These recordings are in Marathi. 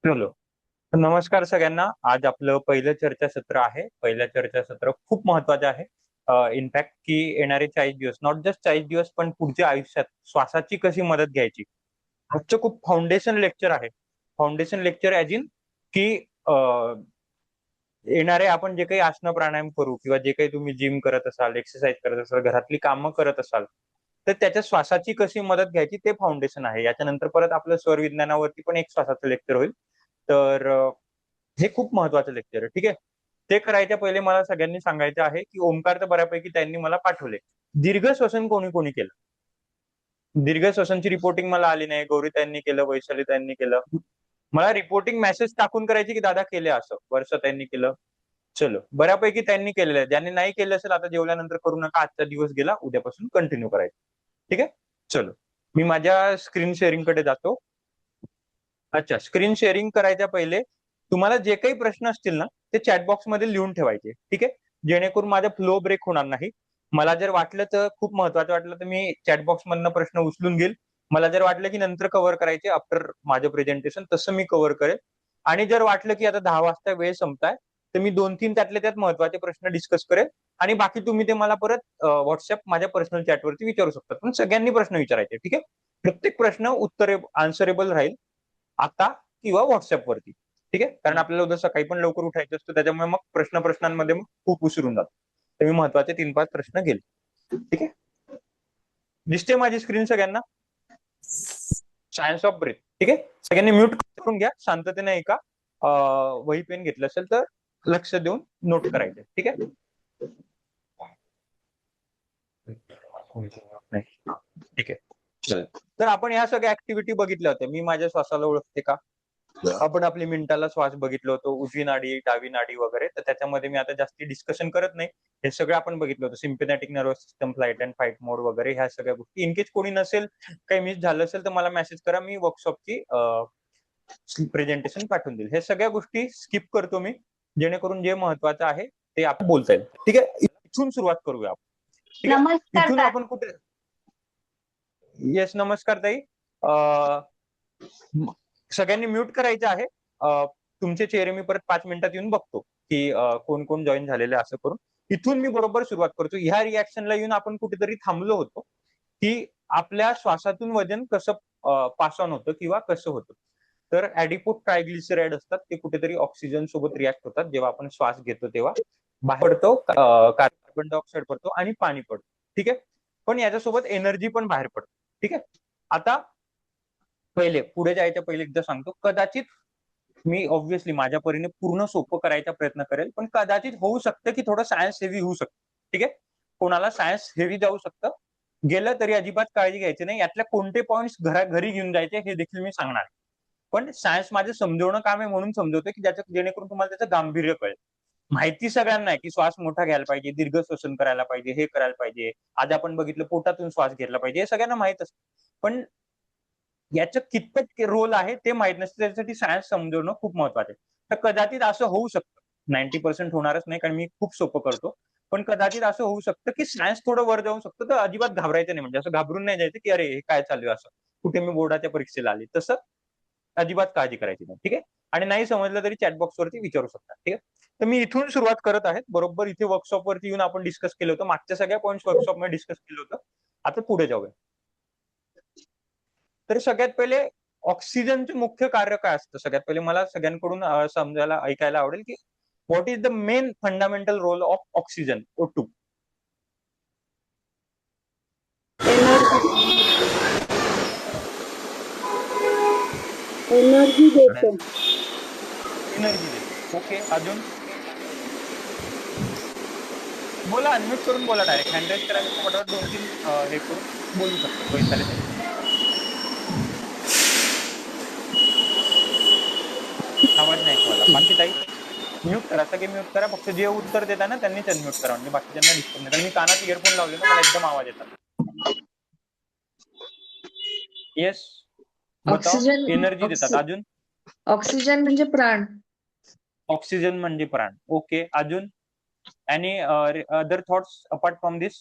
चलो. नमस्कार सगळ्यांना. आज आपलं पहिलं चर्चासत्र आहे. पहिलं चर्चासत्र खूप महत्वाचं आहे. इनफॅक्ट की येणारे 40 दिवस, नॉट जस्ट 40 दिवस, पण पुढच्या आयुष्यात श्वासाची कशी मदत घ्यायची. आजचं खूप फाउंडेशन लेक्चर आहे. फाउंडेशन लेक्चर ॲज इन की येणारे आपण जे काही आसन प्राणायाम करू किंवा जे काही तुम्ही जिम करत असाल, एक्सरसाइज करत असाल, घरातली कामं करत असाल, तर त्याच्या श्वासाची कशी मदत घ्यायची ते फाउंडेशन आहे. याच्यानंतर परत आपलं स्वर विज्ञानावरती पण एक श्वासाचं लेक्चर होईल. तर हे खूप महत्वाचं लेक्चर आहे. ठीक आहे. ते करायच्या पहिले मला सगळ्यांनी सांगायचं आहे की ओमकार तर बऱ्यापैकी त्यांनी मला पाठवले. दीर्घ श्वसन कोणी कोणी केलं? दीर्घ श्वसनची रिपोर्टिंग मला आली नाही. गौरी त्यांनी केलं, वैशाली त्यांनी केलं. मला रिपोर्टिंग मेसेज टाकून करायची की दादा केले असं. वर्षा त्यांनी केलं. चलो, बऱ्यापैकी त्यांनी केलेलं आहे. ज्यांनी नाही केलं असेल आता जेवल्यानंतर करू नका. आजचा दिवस गेला, उद्यापासून कंटिन्यू करायचं. ठीक आहे. चलो, मी माझ्या स्क्रीन शेअरिंग कडे जातो. अच्छा, स्क्रीन शेअरिंग करायच्या पहिले तुम्हाला जे काही प्रश्न असतील ना ते चॅटबॉक्स मध्ये लिहून ठेवायचे. ठीक आहे. जेणेकरून माझा फ्लो ब्रेक होणार नाही. मला जर वाटलं तर खूप महत्वाचं वाटलं तर मी चॅटबॉक्स मधनं प्रश्न उचलून घेईल. मला जर वाटलं की नंतर कव्हर करायचे आफ्टर माझं प्रेझेंटेशन, तसं मी कव्हर करेल. आणि जर वाटलं की आता 10 वाजता वेळ संपताय, तर मी 2-3 त्यातले त्यात महत्वाचे प्रश्न डिस्कस करेल. आणि बाकी तुम्ही ते मला परत व्हॉट्सअप माझ्या पर्सनल चॅटवरती विचारू शकता. पण सगळ्यांनी प्रश्न विचारायचे. ठीक आहे. प्रत्येक प्रश्न आन्सरेबल राहील आता किंवा व्हॉट्सअपवरती. ठीक आहे. कारण आपल्याला उद्या सकाळी पण लवकर उठायचं असतं, त्याच्यामुळे मग प्रश्नांमध्ये मग खूप उशीर होऊन जातो. तर मी महत्वाचे 3-5 प्रश्न घेईल. ठीक आहे. दिसते माझी स्क्रीन सगळ्यांना? Science of breath. ठीक आहे. सगळ्यांनी म्यूट करून घ्या. शांततेने ऐका. वही पेन घेतलं असेल तर लक्ष देऊन नोट करायचे. ठीक आहे. नाही. ठीक आहे. चल. तर आपण ह्या सगळ्या ऍक्टिव्हिटी बघितल्या होत्या. मी माझ्या श्वासाला ओळखते का? आपण आपली मिनिटाला श्वास बघितलं होतं, उजवी नाडी, डावी नाडी वगैरे. तर त्याच्यामध्ये मी आता जास्ती डिस्कशन करत नाही. हे सगळं आपण बघितलं होतं. Sympathetic nervous system, flight and fight mode वगैरे ह्या सगळ्या गोष्टी. इन केस कोणी नसेल, काही मिस झालं असेल तर मला मेसेज करा. मी वर्कशॉपची प्रेझेंटेशन पाठवून देईल. हे सगळ्या गोष्टी स्किप करतो मी, जेणेकरून जे महत्वाचं आहे ते आपण बोलता येईल. ठीक आहे. इथून सुरुवात करूया आपण. ठीक आहे. नमस्कार इथून ताई. आपण कुठे? येस, नमस्कार ताई. सगळ्यांनी म्यूट करायचं आहे. तुमचे चेहरे मी परत 5 मिनिटात येऊन बघतो की कोण कोण जॉईन झालेले असं करून. इथून मी बरोबर सुरुवात करतो. ह्या रिॲक्शनला येऊन आपण कुठेतरी थांबलो होतो की आपल्या श्वासातून वजन कसं पास ऑन होतं किंवा कसं होतं. तर ऍडिपोट ट्रायग्लिसराईड असतात, ते कुठेतरी ऑक्सिजन सोबत रिॲक्ट होतात जेव्हा आपण श्वास घेतो तेव्हा. बाहेर पडतो कार्बन डायऑक्साईड पडतो आणि पाणी पडतो. ठीक आहे. पण याच्यासोबत एनर्जी पण बाहेर पडतो. ठीक आहे. आता पहिले पुढे जायच्या पहिले एकदा सांगतो, कदाचित मी ऑब्व्हियसली माझ्या परीने पूर्ण सोपं करायचा प्रयत्न करेल, पण कदाचित होऊ शकतं की थोडं सायन्स हेवी होऊ शकतं. ठीक आहे. कोणाला सायन्स हेवी जाऊ शकतं. गेलं तरी अजिबात काळजी घ्यायची नाही. यातल्या कोणते पॉईंट्स घरी घेऊन जायचे हे देखील मी सांगणार. पण सायन्स माझं समजवणं काम आहे म्हणून समजवतोय की जेणेकरून तुम्हाला त्याचं गांभीर्य कळेल. माहिती सगळ्यांना आहे की श्वास मोठा घ्यायला पाहिजे, दीर्घ श्वसन करायला पाहिजे, हे करायला पाहिजे. आज आपण बघितलं पोटातून श्वास घेतला पाहिजे, हे सगळ्यांना माहित असतं. पण याचं कितपत रोल आहे ते माहित नसतं. त्यासाठी सायन्स समजवणं खूप महत्वाचं आहे. तर कदाचित असं होऊ शकतं. 90% होणारच नाही, कारण मी खूप सोपं करतो. पण कदाचित असं होऊ शकतं की सायन्स थोडं वर जाऊ शकतं. तर अजिबात घाबरायचं नाही. म्हणजे असं घाबरून नाही जायचं की अरे हे काय चालू आहे असं. कुठे मी बोर्डाच्या परीक्षेला आले. तसं अजिबात काळजी करायची नाही. ठीक आहे. आणि नाही समजलं तरी चॅटबॉक्स वरती विचारू शकता. ठीक आहे. तर मी इथून सुरुवात करत आहे. बरोबर इथे वर्कशॉप वरती येऊन आपण डिस्कस केलं होतं. मागच्या सगळ्या पॉईंट्स वर्कशॉपमध्ये डिस्कस केलं होतं. आता पुढे जाऊया. तर सगळ्यात पहिले ऑक्सिजनचं मुख्य कार्य काय असतं? सगळ्यात पहिले मला सगळ्यांकडून समजायला ऐकायला आवडेल की what is the main fundamental role of oxygen O2? Energy energy देतो. एनर्जी देतो. ओके. अजून बोला, अनम्यूट करून बोला. डायरेक्ट हँड रेज करायचं फटाफट 2-3 हे करून बोलू शकतात. वैशाली ताई. आवाज नाही ऐकू आला. बाकी ताई म्यूट करा. सगळे म्यूट करा. फक्त जे उत्तर देता ना त्यांनीच अनम्यूट करा. म्हणजे बाकीच्यांना डिस्टर्ब नाही. कारण मी कानात इयरफोन लावले ना, मला एकदम आवाज येतात. येस. बताव. ऑक्सिजन एनर्जी देतात. ऑक्सि अजून ऑक्सिजन म्हणजे प्राण. ऑक्सिजन म्हणजे प्राण. ओके. अजून आणि other thoughts apart from this?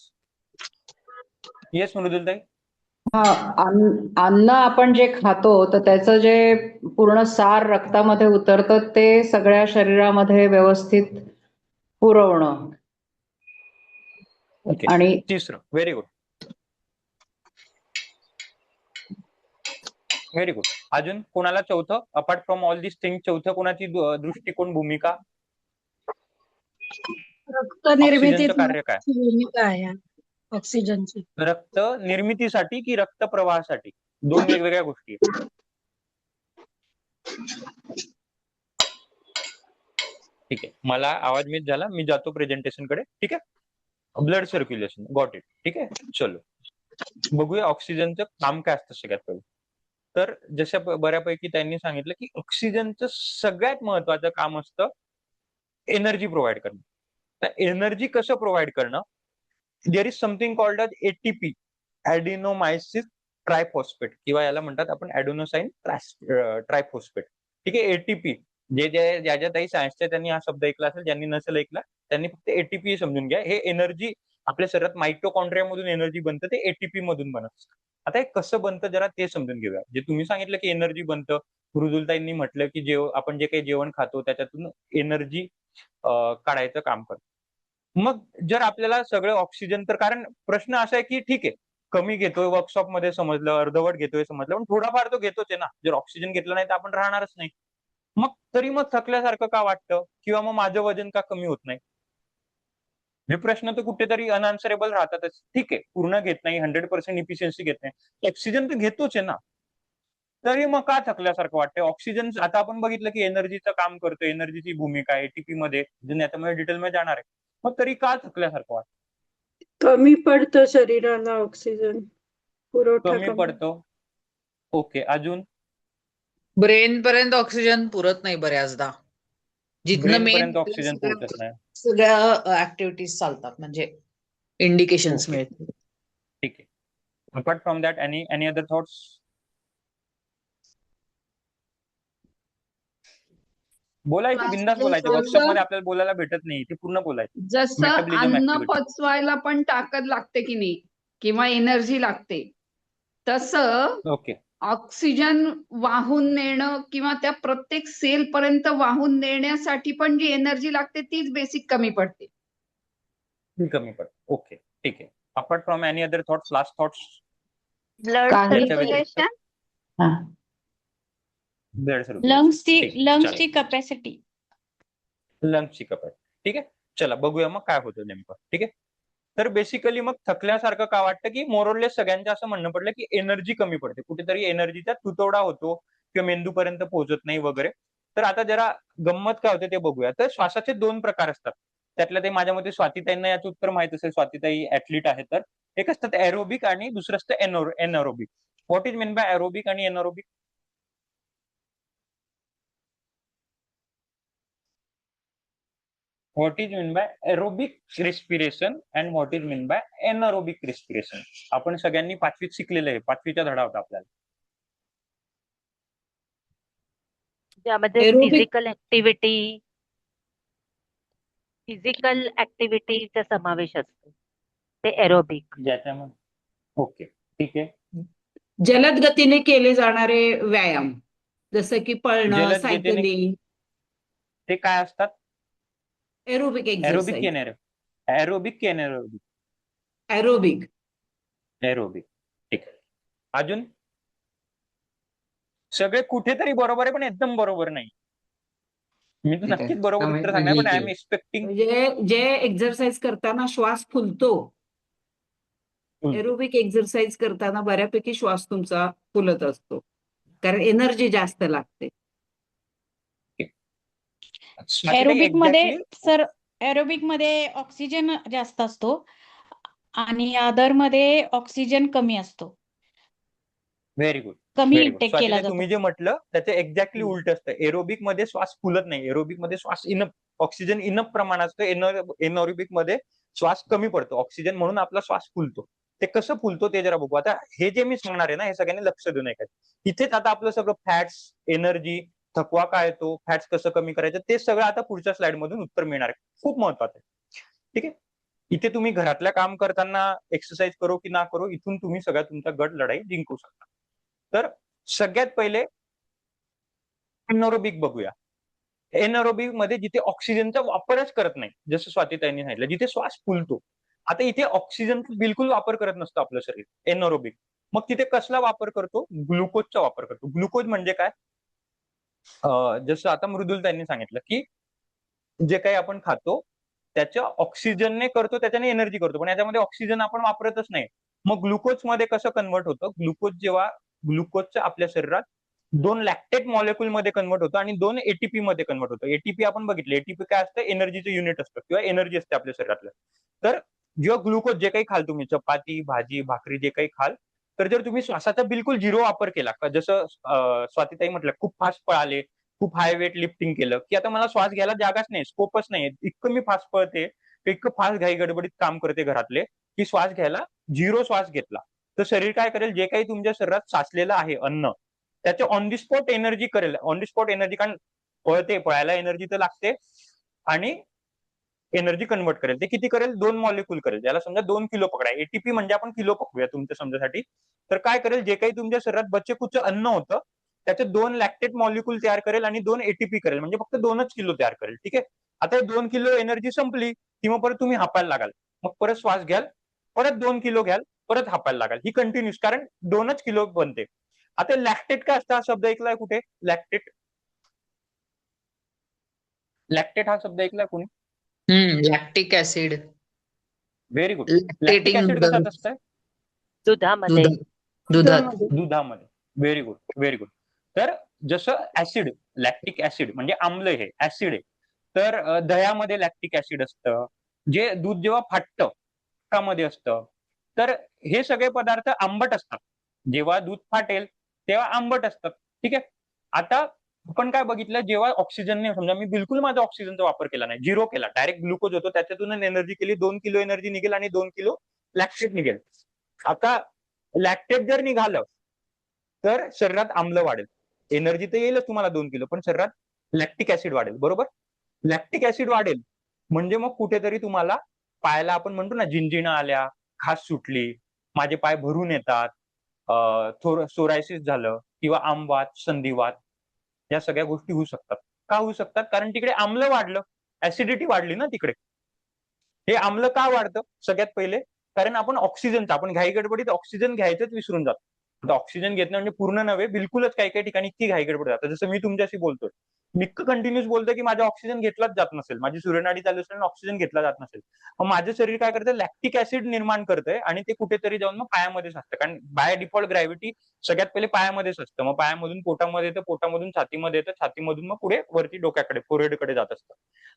Yes Mridul ताई. हा, अन्न आपण जे खातो तर त्याचं जे पूर्ण सार रक्तामध्ये उतरतं ते सगळ्या शरीरामध्ये व्यवस्थित पुरवणं. ओके. आणि तिसरं, व्हेरी गुड, व्हेरी गुड. अजून कोणाला चौथं, apart from all this thing, चौथं कोणाची दृष्टिकोन, भूमिका? रक्त ऑक्सिजनचं निर्मितीत कार्य काय? महत्त्वाची भूमिका आहे ऑक्सिजनची. रक्त निर्मितीसाठी की रक्त प्रवाहासाठी? दोन वेगवेगळ्या गोष्टी आहेत. ठीक आहे, मला आवाज मिस झाला, मी जातो प्रेझेंटेशन कडे. ठीक आहे, ब्लड सर्क्युलेशन, गॉट इट. ठीक आहे, चलो बघूया ऑक्सिजनचं काम काय असतं सगळ्यात पहिले. तर जसं बऱ्यापैकी त्यांनी सांगितलं की ऑक्सिजनचं सगळ्यात महत्वाचं काम असतं एनर्जी प्रोव्हाइड करणं. तर एनर्जी कसं प्रोव्हाइड करणं, there is something called as ATP, adenosine triphosphate, किंवा याला म्हणतात आपण ऍडोनोसाइन ट्रायफॉस्फेट. ठीक आहे, एटीपी, ज्या ताई सायन्सच्या त्यांनी हा शब्द ऐकला असेल, ज्यांनी नसेल ऐकला त्यांनी फक्त एटीपी समजून घ्या. हे एनर्जी आपल्या शरीरात मायटोकॉन्ड्रिया मधून एनर्जी बनतं, ते एटीपी मधून बनत. आता हे कसं बनतं जरा ते समजून घेऊया. जे तुम्ही सांगितलं की एनर्जी बनतं, मृदुलताईंनी म्हटलं की आपण जे काही जेवण खातो त्याच्यातून एनर्जी काढायचं काम करतो. मग जर आपल्याला सगळं ऑक्सिजन, तर कारण प्रश्न असा आहे की ठीक आहे, कमी घेतोय वर्कशॉप मध्ये समजलं, अर्धवट घेतोय समजलं, पण थोडाफार तो घेतोच आहे ना. जर ऑक्सिजन घेतलं नाही तर आपण राहणारच नाही. मग तरी मग थकल्यासारखं का वाटतं, किंवा मग माझं वजन का कमी होत नाही? हे प्रश्न तर कुठेतरी अनआन्सरेबल राहतातच. ठीक आहे, पूर्ण घेत नाही, 100% इफिशियन्सी घेत नाही, ऑक्सिजन तर घेतोच आहे ना. तरी मग का थकल्यासारखं वाटतंय? ऑक्सिजन आता आपण बघितलं की एनर्जीचं काम करतो, एनर्जीची भूमिका आहे एटीपी मध्ये, याच्यामध्ये डिटेलमध्ये जाणार आहे. मग तरी का थकल्यासारखं वाटतं? कमी पडतं शरीराला ऑक्सिजन पुरवठा कमी पडतो. ओके, अजून? ब्रेन पर्यंत ऑक्सिजन पुरत नाही बऱ्याचदा, जिथनं ब्रेन मेन पर्यंत ऑक्सिजन पोहोचत नाही. सगळ्या ऍक्टिव्हिटीज चालतात, म्हणजे इंडिकेशन्स ओके, मिळतात. ठीक आहे. Apart from that any other thoughts? बोलायचं, बिंदास बोलायचं. वर्कशॉप मध्ये आपल्याला बोलायला भेटत नाही, ते पूर्ण बोलायचं. जसं मेटाबॉलिझम अन्न ऍक्टिव्हिटी. पचवायला पण ताकद लागते की नाही, किंवा एनर्जी लागते, तसं ओके, ऑक्सिजन वाहून नेणं किंवा त्या प्रत्येक सेल पर्यंत वाहून नेण्यासाठी पण जी एनर्जी लागते तीच बेसिक कमी पडते. कमी पडतं. ओके, ठीक आहे. Apart from any other thoughts, last thoughts? Blood काही त्याच्या व्यतिरिक्त? सर्क्युलेशन, हा. ब्लड सर्क्युलेशन, लंग्सची कॅपॅसिटी. लंग्सची कपॅसिटी. ठीक आहे, चला बघूया मग काय होतं नेमकं. ठीक आहे, तर बेसिकली मग थकल्यासारखं का वाटतं, की मोरलेस सगळ्यांचं असं म्हणणं पडलं की एनर्जी कमी पडते, कुठेतरी एनर्जीचा तुटवडा होतो किंवा मेंदूपर्यंत पोहोचत नाही वगैरे. तर आता जरा गंमत काय होते ते बघूया. तर श्वासाचे दोन प्रकार असतात. त्यातलं ते माझ्या मते स्वातीताईंना याचं उत्तर माहित असेल, स्वातीताई ऍथलीट आहेत. तर एक असतात एरोबिक आणि दुसरं असतं anaerobic. What is mean by aerobic आणि anaerobic? What is mean by aerobic respiration and what is mean by anaerobic respiration? आपण सगळ्यांनी पाचवीत शिकलेलं आहे, पाचवीचा धडा होता आपल्याला. ज्यामध्ये Aerobic. फिजिकल ऍक्टिव्हिटीचा समावेश असतो, ते एरोबिक. ज्याच्यामध्ये ओके, ठीक आहे. जलद गतीने केले जाणारे व्यायाम, जसं की पळणं, जलद गतीने सायकलिंग, ते काय असतात? एरोबिक एरोबिक की एक्झरसाइज. एरोबिक की एनएरोबिक? एरोबिक. एरोबिक, ठीक आहे. अजून? सगळे कुठेतरी बरोबर आहे पण एकदम बरोबर नाही. मी तर नक्कीच बरोबर उत्तर सांगणार, पण आय एम एक्सपेक्टिंग. म्हणजे जे एक्झरसाइज करताना श्वास फुलतो, एरोबिक एक्झरसाइज करताना बऱ्यापैकी श्वास तुमचा फुलत असतो, कारण एनर्जी जास्त लागते. एरोबिक मध्ये सर, एरोबिक मध्ये ऑक्सिजन जास्त असतो आणि अदर मध्ये ऑक्सिजन कमी असतो. व्हेरी गुड, कमी व्हेरी गुड. इंटेक केला स्वातीताई, जातो. तुम्ही जे म्हटलं त्याचं एक्झॅक्टली उलट असतं. एरोबिक मध्ये श्वास फुलत नाही, एरोबिक मध्ये श्वास इनफ, ऑक्सिजन इनफ प्रमाणात असतं. एनरोबिक मध्ये श्वास कमी पडतो ऑक्सिजन, म्हणून आपला श्वास फुलतो. ते कसं फुलतो ते जरा बघू. आता हे जे मी सांगणार आहे ना, हे सगळ्यांनी लक्ष देऊन ऐकायचं. इथेच आता आपलं सगळं फॅट्स, एनर्जी, थकवा काय येतो, फॅट्स कसं कमी करायचं, ते सगळं आता पुढच्या स्लाइड मधून उत्तर मिळणार आहे. खूप महत्वाचं आहे. ठीक आहे, इथे तुम्ही घरातल्या काम करताना एक्सरसाइज करो की ना करो, इथून तुम्ही सगळा तुमचा गट लढाई जिंकू शकता. तर सगळ्यात पहिले एनरोबिक बघूया. एनरोबिक मध्ये जिथे ऑक्सिजनचा वापरच करत नाही, जसं स्वातीताईंनी सांगितलं, जिथे श्वास फुलतो. आता इथे ऑक्सिजनचा बिलकुल वापर करत नसतं आपलं शरीर, एनरोबिक. मग तिथे कसला वापर करतो? ग्लुकोजचा वापर करतो. ग्लुकोज म्हणजे काय? जसं आता मृदुलताईंनी सांगितलं, की जे काही आपण खातो त्याच्या ऑक्सिजनने करतो, त्याच्याने एनर्जी करतो, पण याच्यामध्ये ऑक्सिजन आपण वापरतच नाही. मग ग्लुकोज मध्ये कसं कन्वर्ट होतं? ग्लुकोजचं आपल्या शरीरात 2 लॅक्टेट मॉलिक्यूल मध्ये कन्वर्ट होतं आणि 2 एटीपी मध्ये कन्वर्ट होतं. एटीपी आपण बघितलं, एटीपी काय असतं? एनर्जीचं युनिट असतं किंवा एनर्जी असते आपल्या शरीरातलं. तर जेव्हा ग्लुकोज जे काही खाल तुम्ही, चपाती, भाजी, भाकरी जे काही खाल, तर जर तुम्ही श्वासाचा बिलकुल 0 वापर केला, जसं स्वातीताई म्हटलं, खूप फास्ट पळाले, खूप हाय वेट लिफ्टिंग केलं, की आता मला श्वास घ्यायला जागाच नाही, स्कोपच नाही. इतकं मी फास्ट पळते, इतकं फास्ट घाई गडबडीत काम करते घरातले, की श्वास घ्यायला 0 श्वास घेतला. तर शरीर काय करेल? जे काही तुमच्या शरीरात साचलेलं आहे अन्न, त्याचे ऑन दी स्पॉट एनर्जी करेल. ऑन दी स्पॉट एनर्जी, कारण पळायला एनर्जी तर लागते आणि एनर्जी कन्वर्ट करेल. ते किती करेल? 2 मॉलिक्यूल करेल. ज्याला समजा 2 किलो पकडा. एटीपी म्हणजे आपण किलो पकडूया तुमच्या समजासाठी. तर काय करेल? जे काही तुमच्या शरीरात बच्चेकुच्चं अन्न होतं, त्याचे 2 लॅक्टेट मॉलिक्यूल तयार करेल आणि 2 एटीपी करेल. म्हणजे फक्त 2च किलो तयार करेल. ठीक आहे. आता हे 2 किलो एनर्जी संपली की मग परत तुम्ही हापायला लागाल. मग परत श्वास घ्याल, परत 2 किलो घ्याल, परत हापायला लागाल. ही कंटिन्यूस, कारण 2च किलो बनते. आता लॅक्टेट काय असतं? हा शब्द ऐकलाय कुठे? लॅक्टेट. लॅक्टेट हा शब्द ऐकलाय कोणी? Lactic acid, very good. Lactic lactating acid कशात असतं? दुधामध्ये. दुधात. दुधामध्ये. Very good, very good. तर जसं ऍसिड, लॅक्टिक ऍसिड म्हणजे आम्ल, हे ऍसिड आहे. तर दह्यामध्ये लॅक्टिक ऍसिड असतं. जे दूध जेव्हा फाटतं मध्ये असतं. तर हे सगळे पदार्थ आंबट असतात. जेव्हा दूध फाटेल तेव्हा आंबट असतात. ठीक आहे. आता आपण काय बघितलं? जेव्हा ऑक्सिजनने, समजा मी बिलकुल माझा ऑक्सिजनचा वापर केला नाही, 0 केला, डायरेक्ट ग्लुकोज होतो, त्याच्यातून एनर्जी केली, 2 किलो एनर्जी निघेल आणि 2 किलो लॅक्टेट निघेल. आता लॅक्टेट जर निघालं तर शरीरात आम्ल वाढेल. एनर्जी तर येईलच तुम्हाला 2 किलो, पण शरीरात लॅक्टिक ऍसिड वाढेल. बरोबर? लॅक्टिक ऍसिड वाढेल म्हणजे मग कुठेतरी तुम्हाला पायाला, आपण म्हणतो ना, झिंझिण्या आल्या, खाज सुटली, माझे पाय भरून येतात, सोरायसिस झालं किंवा आमवात, संधिवात, या सगळ्या गोष्टी होऊ शकतात. का होऊ शकतात? कारण तिकडे आम्ल वाढलं, ऍसिडिटी वाढली ना तिकडे. हे आम्ल का वाढतं? सगळ्यात पहिले कारण आपण घाई गडबडीत ऑक्सिजन घ्यायचंच विसरून जातो. आता ऑक्सिजन घेत नाही म्हणजे पूर्ण नव्हे, बिलकुलच काही काही ठिकाणी इतकी घाई गडबड जातं. जसं मी तुमच्याशी बोलतोय, मी इतकं कंटिन्युअस बोलतोय की माझा ऑक्सिजन घेतलाच जात नसेल, माझी सूर्यनाडी चालू असेल आणि ऑक्सिजन घेतला जात नसेल. मग माझं शरीर काय करतं? लॅक्टिक ऍसिड निर्माण करतंय आणि ते कुठेतरी जाऊन मग पायामध्येच असतं, कारण बाय डिफॉल्ट ग्रॅव्हिटी सगळ्यात पहिले पायामध्येच असतं. मग पायामधून पोटामध्ये येतं, पोटामधून छातीमध्ये येतं, छातीमधून मग पुढे वरती डोक्याकडे, फोरहेडकडे जात असतं.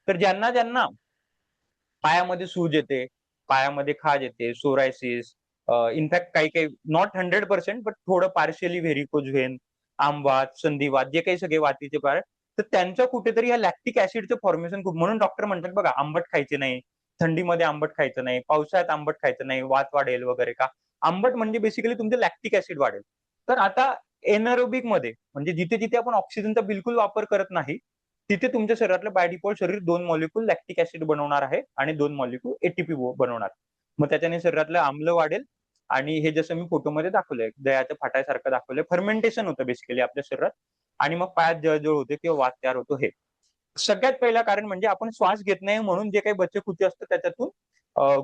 तर ज्यांना ज्यांना पायामध्ये सूज येते, पायामध्ये खाज येते, सोरायसिस, इनफॅक्ट काही काही, नॉट 100% बट थोडं पार्शियली व्हेरिकोज व्हेन, आमवात, संधिवात, जे काही सगळे वातीचे पाय, तर त्यांचं कुठेतरी या लॅक्टिक ऍसिडचं फॉर्मेशन खूप, म्हणून डॉक्टर म्हणतात बघा, आंबट खायचे नाही, थंडीमध्ये आंबट खायचं नाही, पावसाळ्यात आंबट खायचं नाही, वात वाढेल वगैरे. का? आंबट म्हणजे बेसिकली तुमचं लॅक्टिक ऍसिड वाढेल. तर आता एनरोबिक मध्ये, म्हणजे जिथे जिथे आपण ऑक्सिजनचा बिलकुल वापर करत नाही, तिथे तुमच्या शरीरातलं बाय डिफॉल्ट शरीर 2 मॉलिक्यूल लॅक्टिक ऍसिड बनवणार आहे आणि 2 मॉलिक्यूल एटीपी बनवणार. मग त्याच्याने शरीरातलं आम्ल वाढेल आणि हे जसं मी फोटोमध्ये दाखवलंय, दह्याच्या फाटासारखं दाखवलंय, फर्मेंटेशन होतं बेसिकली आपल्या शरीरात आणि मग पायात जळजळ होते किंवा वात तयार होतो. हे सगळ्यात पहिलं कारण म्हणजे आपण श्वास घेत नाही, म्हणून जे काही बच्चेकुचे असतं त्याच्यातून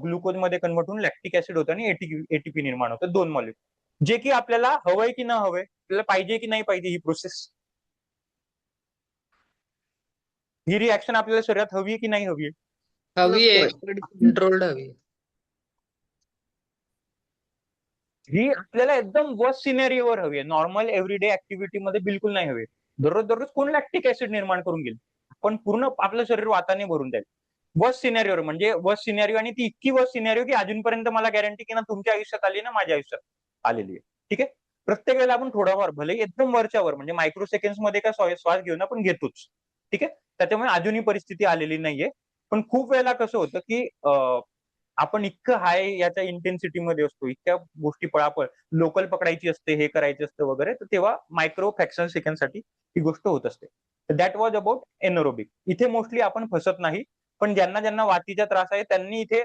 ग्लुकोज मध्ये कन्वर्ट होऊन लॅक्टिक ऍसिड होतं आणि एटीपी निर्माण होतं, 2 मॉलिक्यूल. जे की आपल्याला हवंय की न हवंय, आपल्याला पाहिजे की नाही पाहिजे ही प्रोसेस, ही रिॲक्शन आपल्याला शरीरात हवी आहे की नाही हवी आहे? हवी आहे, कंट्रोल्ड हवी. ही आपल्याला एकदम वर्स्ट सिनेरिओवर हवी आहे. नॉर्मल एव्हरीडे ऍक्टिव्हिटी मध्ये बिलकुल नाही हवी. दररोज कोण लॅक्टिक ऍसिड निर्माण करून घेईल? पण पूर्ण आपलं शरीर वाताने भरून जाईल. वर्स्ट सिनेरिओ म्हणजे वर्स्ट सिनेरिओ, आणि ती इतकी वर्स्ट सिनेरिओ की अजूनपर्यंत मला गॅरंटी की ना तुमच्या आयुष्यात आली ना माझ्या आयुष्यात आलेली आहे. ठीक आहे. प्रत्येक वेळेला आपण थोडाफार, भले एकदम वरच्यावर, म्हणजे मायक्रो सेकंड्स मध्ये का श्वास घेऊन आपण घेतोच. ठीक आहे. त्याच्यामुळे अजूनही परिस्थिती आलेली नाहीये. पण खूप वेळेला कसं होतं की आपण इतकं हाय याच्या इंटेन्सिटीमध्ये असतो, इतक्या गोष्टी पळापळ, लोकल पकडायची असते, हे करायचं असतं वगैरे, तर तेव्हा मायक्रो फ्रॅक्शन सेकंडसाठी ही गोष्ट होत असते. That was about anaerobic. इथे मोस्टली आपण फसत नाही, पण ज्यांना ज्यांना वातीचा त्रास आहे त्यांनी इथे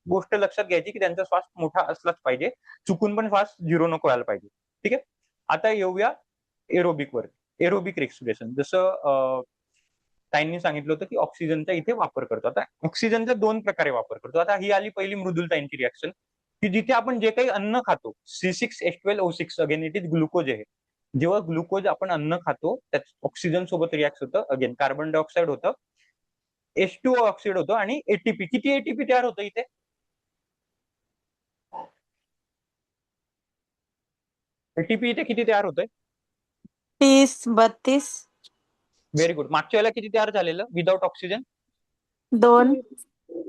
गोष्ट लक्षात घ्यायची की त्यांचा श्वास मोठा असलाच पाहिजे, चुकून पण श्वास झिरो नको व्हायला पाहिजे. ठीक आहे. आता येऊया एरोबिक वर. एरोबिक रेस्पिरेशन जसं ताईंनी सांगितलं होतं की ऑक्सिजनचा इथे वापर करतो. आता ऑक्सिजनचा 2 प्रकारे वापर करतो. आता ही आली पहिली मृदुलताईंची रिॲक्शन की जिथे आपण जे काही अन्न खातो C6H12O6 again it is glucose आहे. जेव्हा ग्लुकोज आपण अन्न खातो त्यात ऑक्सिजन सोबत रिॲक्ट होतं, अगेन कार्बन डायऑक्साईड होतं, H2O ऑक्साईड होतं आणि एटीपी. किती एटीपी तयार होतं इथे? एटीपी इथे किती तयार होतंय? 30, 32, व्हेरी गुड. मागच्या वेळेला किती तयार झालेलं विदाउट ऑक्सिजन? 2.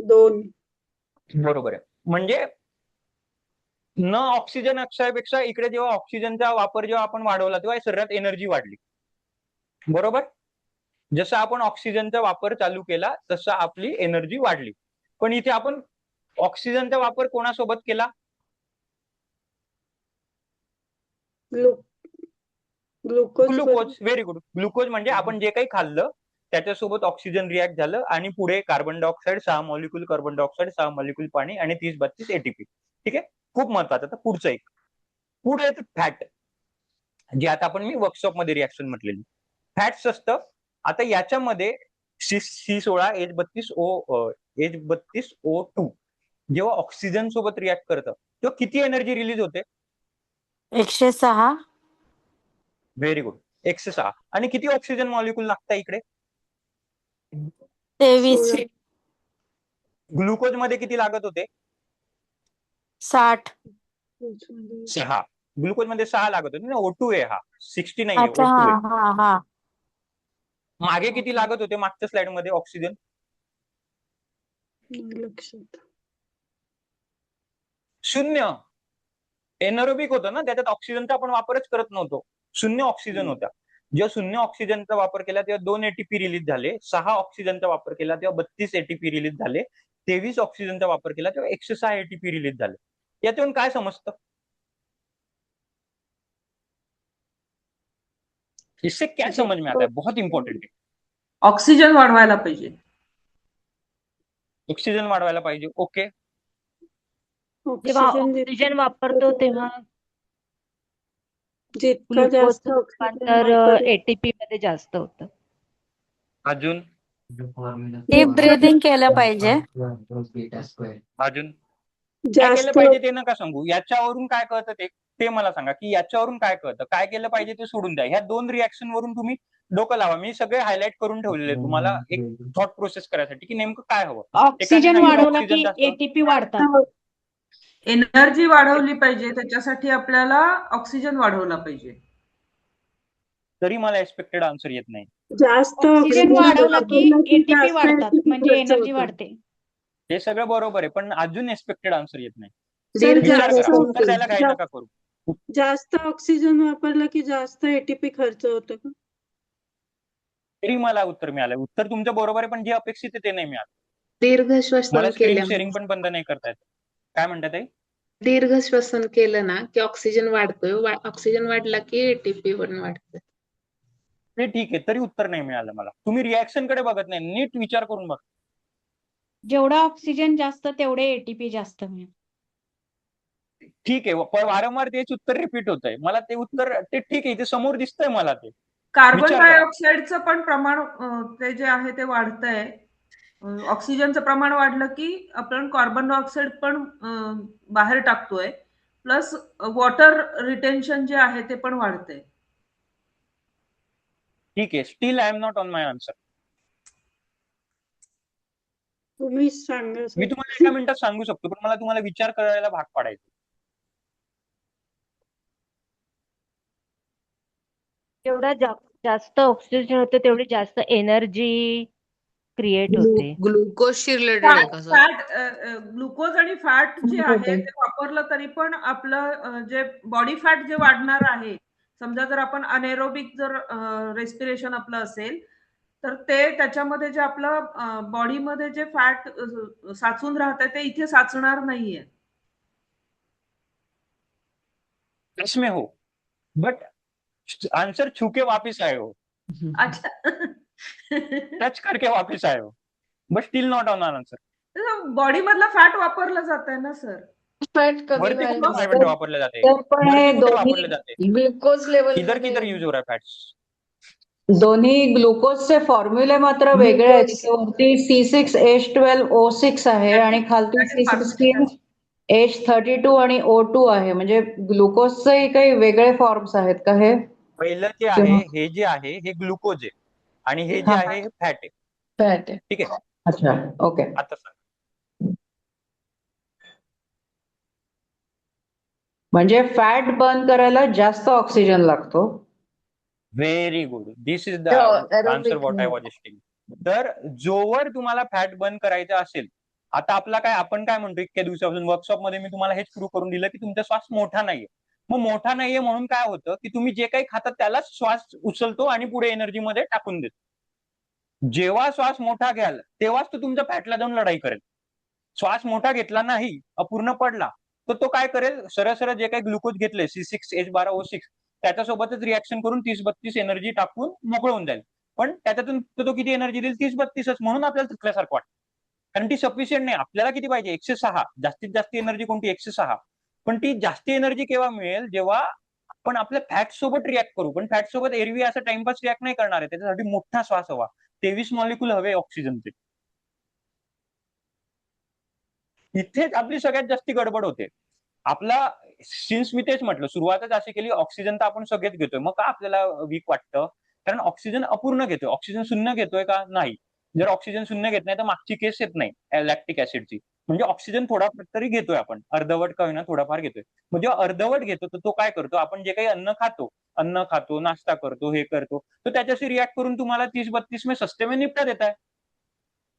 2. बरोबर आहे. म्हणजे न ऑक्सिजन अक्षयापेक्षा इकडे जेव्हा ऑक्सिजनचा वापर जेव्हा आपण वाढवला तेव्हा शरीरात एनर्जी वाढली. बरोबर. जसं आपण ऑक्सिजनचा वापर चालू केला तसं आपली एनर्जी वाढली. पण इथे आपण ऑक्सिजनचा वापर कोणासोबत केला? ग्लुकोज. Very good. ग्लुकोज म्हणजे आपण जे काही खाल्लं त्याच्यासोबत ऑक्सिजन रिॲक्ट झालं आणि पुढे carbon dioxide 6 molecule carbon dioxide 6 molecule पाणी आणि 30-32 एटीपी. ठीक आहे. खूप महत्वाचं. आता पुढचं एक पुढे येतं फॅट, जे आता आपण मी वर्कशॉपमध्ये रिॲक्शन म्हटलेली. फॅट्स असतं. आता याच्यामध्ये C16 H32O2 जेव्हा ऑक्सिजन सोबत रिॲक्ट करतं तेव्हा किती एनर्जी रिलीज होते? 106. Very good. 106. आणि किती ऑक्सिजन मॉलिक्यूल लागतं इकडे? 23. ग्लुकोज मध्ये किती लागत होते? 60. 6. ग्लुकोज मध्ये 6 लागत होते ना. O2 आहे हा, 60 नाही अच्छा, O2 आहे. हा हा. मागे किती लागत होते मागच्या स्लाइड मध्ये ऑक्सिजन? लक्षात 0. एनरोबिक होतं ना, त्याच्यात ऑक्सिजनचा आपण वापरच करत नव्हतो. 0 ऑक्सिजन होता. जेव्हा 0 ऑक्सिजनचा वापर केला तेव्हा 2 एटीपी रिलीज झाले. 6 ऑक्सिजनचा वापर केला तेव्हा 32 एटीपी रिलीज झाले. 23 ऑक्सिजनचा वापर केला तेव्हा 106 एटीपी रिलीज झाले. यातून काय समजतं? इससे क्या समझ में आता है? बहुत इंपॉर्टंट आहे. ऑक्सिजन वाढवायला पाहिजे. ऑक्सिजन वाढवायला पाहिजे. ओके. जेव्हा ऑक्सिजन वापरतो तेव्हा जितका जास्त रूपांतर एटीपी मध्ये जास्त होतं. अजून डीप ब्रीदिंग केलं पाहिजे. अजून काय केलं पाहिजे ते नका सांगू. याच्यावरून काय कळतं ते मला सांगा की याच्यावरून काय कळतं. काय केलं पाहिजे ते सोडून द्या. ह्या 2 रिॲक्शन वरून तुम्ही डोकं लावा. मी सगळे हायलाइट करून ठेवलेले तुम्हाला एक थॉट प्रोसेस करायसाठी की नेमकं काय हवं. ऑक्सिजन वाढवला की एटीपी वाढतात. एनर्जी वाढवली पाहिजे, त्याच्यासाठी आपल्याला ऑक्सिजन वाढवला पाहिजे. तरी मला एक्सपेक्टेड आन्सर येत नाही. जास्त ऑक्सिजन वाढवला की एटीपी वाढतात म्हणजे एनर्जी वाढते. हे सगळं बरोबर आहे पण अजून एक्सपेक्टेड आन्सर येत नाही. सर, विचार करा. उत्तर द्यायला घाई नका करू. जास्त ऑक्सिजन वापरला की जास्त एटीपी खर्च होतो का? तरी मला उत्तर मिळालं. उत्तर तुमचं बरोबर आहे पण जे अपेक्षित आहे ते नाही मिळालं. दीर्घ श्वसन मला स्क्रीन केलं शेअरिंग पण बंद नाही करता येत. काय म्हणतात ताई? दीर्घ श्वसन केलं ना की ऑक्सिजन वाढतोय. ऑक्सिजन वाढला की एटीपी पण वाढतं. ते ठीक आहे तरी उत्तर नाही मिळालं मला. तुम्ही रिॲक्शन कडे बघत नाही. नीट विचार करून बघा. जेवढा ऑक्सिजन जास्त तेवढे एटीपी जास्त मिळेल. ठीक आहे पण वारंवार तेच उत्तर रिपीट होत आहे. मला ते उत्तर ते ठीक आहे. ते समोर दिसतंय मला ते. कार्बन विचार करा. डायऑक्साईडचं पण प्रमाण ते जे आहे ते वाढतंय. ऑक्सिजनचं प्रमाण वाढलं की आपण कार्बन डायऑक्साईड पण बाहेर टाकतोय. प्लस वॉटर रिटेन्शन जे आहे ते पण वाढतंय. ठीक आहे. Still I am not on my answer. तुम्ही सांगा मी तुम्हाला एका मिनिटात सांगू शकतो पण मला तुम्हाला विचार करायला भाग पाडायचं. जेवढा जास्त ऑक्सिजन होतं तेवढी जास्त एनर्जी क्रिएट होते. ग्लुकोजशी रिलेटेड आहे का सर? ग्लुकोज आणि फॅट जे आहे ते वापरलं तरी पण आपलं जे बॉडी फॅट जे वाढणार आहे, समजा जर आपण अनेरोबिक जर रेस्पिरेशन आपलं असेल तर ते त्याच्यामध्ये जे आपलं बॉडीमध्ये जे फॅट साचून राहत ते इथे साचणार नाहीये. इसमें हो बट आंसर छूके वापिस आए हो. अच्छा. टच करके वापिस आए हो but still not on answer. Body मधला फॅट वापरला जात आहे ना सर. फॅट कमी वरती व्हायला कुठे वाढतं. वापरले जाते, तर पण हे वरती कुठे दोन्ही वापरले जाते, ग्लुकोज लेवल किधर किधर यूज हो रहा है फॅट्स. दोन्ही ग्लुकोजचे फॉर्म्युले मात्र वेगळे आहेत. तिथे वरती C6H12O6 आहे आणि खालती C16H32 आणि O2 आहे. म्हणजे ग्लुकोजचे काही वेगळे फॉर्म्स आहेत का हे? पहिलं जे आहे हे जे आहे हे ग्लुकोज आहे आणि हे जे हा. आहे हे फॅट आहे. फॅट आहे. ठीक आहे, अच्छा, ओके. आता सांग. म्हणजे फॅट बर्न करायला जास्त ऑक्सिजन लागतो. Very good, this is the aerobic answer what I movement. Was expecting. तर जोवर तुम्हाला फॅट बर्न करायचं असेल, आता आपला काय आपण काय म्हणतो इतक्या दिवसापासून वर्कशॉप मध्ये मी तुम्हाला हेच प्रूव्ह करून दिलं की तुमचा श्वास मोठा नाहीये. मग मोठा नाहीये म्हणून काय होतं की तुम्ही जे काही खाता त्यालाच श्वास उचलतो आणि पुढे एनर्जी मध्ये टाकून देतो. जेव्हा श्वास मोठा घ्याल तेव्हाच तो तुमच्या फॅटला जाऊन लढाई करेल. श्वास मोठा घेतला नाही, अपूर्ण पडला, तर तो काय करेल, सरळ सरळ जे काही ग्लुकोज घेतले C6H12O6 त्याच्यासोबतच रिॲक्शन करून 30-32 एनर्जी टाकून मोकळं होऊन जाईल. पण त्याच्यातून तो किती एनर्जी देईल, 30-32च, म्हणून आपल्याला थकल्यासारखं वाटतं. कारण ती सफिशियंट नाही. आपल्याला किती पाहिजे, 106. जास्तीत जास्त एनर्जी कोणती, 106. पण ती जास्ती एनर्जी केव्हा मिळेल, जेव्हा आपण आपल्या फॅट सोबत रिॲक्ट करू. पण फॅट सोबत एरवी असं टाइमपास रिॲक्ट नाही करणार आहे, त्याच्यासाठी मोठा श्वास हवा. 23 मॉलिक्यूल हवे ऑक्सिजनचे. इथेच आपली सगळ्यात जास्ती गडबड होते. आपला सिन्स मी तेच म्हटलं, सुरुवातच अशी केली, ऑक्सिजन तर आपण सगळेच घेतोय, मग का आपल्याला वीक वाटतं? कारण ऑक्सिजन अपूर्ण घेतोय. ऑक्सिजन शून्य घेतोय का? नाही. जर ऑक्सिजन शून्य घेत नाही तर मागची केस येत नाही लॅक्टिक ऍसिडची. म्हणजे ऑक्सिजन थोडा तरी घेतोय आपण, अर्धवट का होईना थोडाफार घेतोय. मग जेव्हा अर्धवट घेतो तर तो काय करतो, आपण जे काही अन्न खातो, नाश्ता करतो, हे करतो, तर त्याच्याशी रिॲक्ट करून तुम्हाला 30-32 में सस्ते में निपटा देत आहे.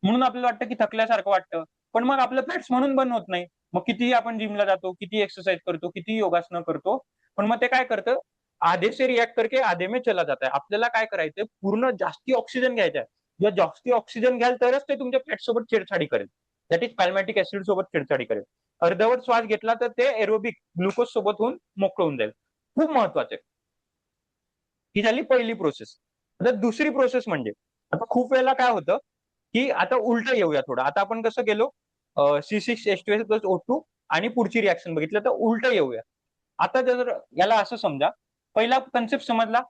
म्हणून आपल्याला वाटतं की थकल्यासारखं वाटतं. पण मग आपलं फॅट्स म्हणून बर्न होत नाही. मग कितीही आपण जिमला जातो, किती एक्सरसाइज करतो, किती योगासनं करतो, पण मग ते काय करतं, आधे से रिॲक्ट करके आधे में चला जाता है. आपल्याला काय करायचंय, पूर्ण जास्ती ऑक्सिजन घ्यायचा आहे. जेव्हा जास्ती ऑक्सिजन घ्याल तरच ते तुमच्या फॅट सोबत छेडछाडी करेल. दॅट इज पॅल्मॅटिक ऍसिड सोबत छेडछाडी करेल. अर्धवट श्वास घेतला तर ते एरोबिक ग्लुकोज सोबत होऊन मोकळं होऊन जाईल. खूप महत्वाचं आहे. ही झाली पहिली प्रोसेस. आता दुसरी प्रोसेस म्हणजे, आता खूप वेळेला काय होतं की आता उलट येऊया थोडं. आता आपण कसं गेलो, C6H12O2 आणि पुढची रिॲक्शन बघितलं, तर उलट येऊया. आता जर याला असं समजा, पहिला कन्सेप्ट समजला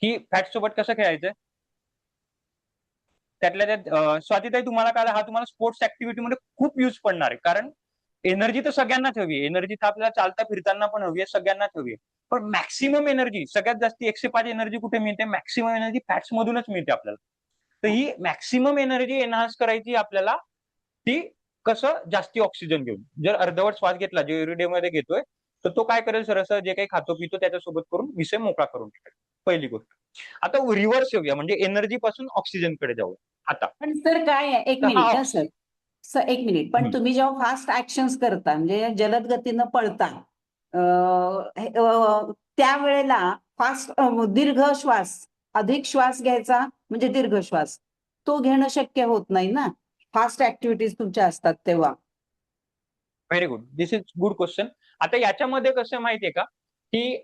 की फॅट सोबत कसं खेळायचंय. त्यातल्या त्यात स्वातीताई तुम्हाला काय, हा तुम्हाला स्पोर्ट्स ऍक्टिव्हिटीमध्ये खूप यूज पडणार आहे. कारण एनर्जी तर सगळ्यांनाच हवी आहे. एनर्जी तर आपल्याला चालता फिरताना पण हवी आहे, सगळ्यांनाच हवी आहे. पण मॅक्सिमम एनर्जी, सगळ्यात जास्त 105 एनर्जी कुठे मिळते, मॅक्सिमम एनर्जी फॅट्स मधूनच मिळते आपल्याला. तर ही मॅक्सिमम एनर्जी एनहान्स करायची आपल्याला, ती कसं, जास्ती ऑक्सिजन घेऊन. जर अर्धवट श्वास घेतला, जो एव्हरीडे मध्ये घेतोय, तर तो काय करेल, सरळ जे काही खातो पितो त्याच्यासोबत करून विषय मोकळा करून टाकेल. पहिली गोष्ट. आता रिव्हर्स येऊया, म्हणजे एनर्जी पासून ऑक्सिजन कडे जाऊया. आता पण सर काय आहे, एक तर मिनिट हा हा सर, एक मिनिट. पण तुम्ही जेव्हा फास्ट ऍक्शन्स करता, म्हणजे जलद गतीनं पळता, त्यावेळेला फास्ट दीर्घ श्वास, अधिक श्वास घ्यायचा म्हणजे दीर्घ श्वास, तो घेणं शक्य होत नाही ना, फास्ट ऍक्टिव्हिटीज तुमच्या असतात तेव्हा. Very good, this is good question. आता याच्यामध्ये कसं माहितीये का की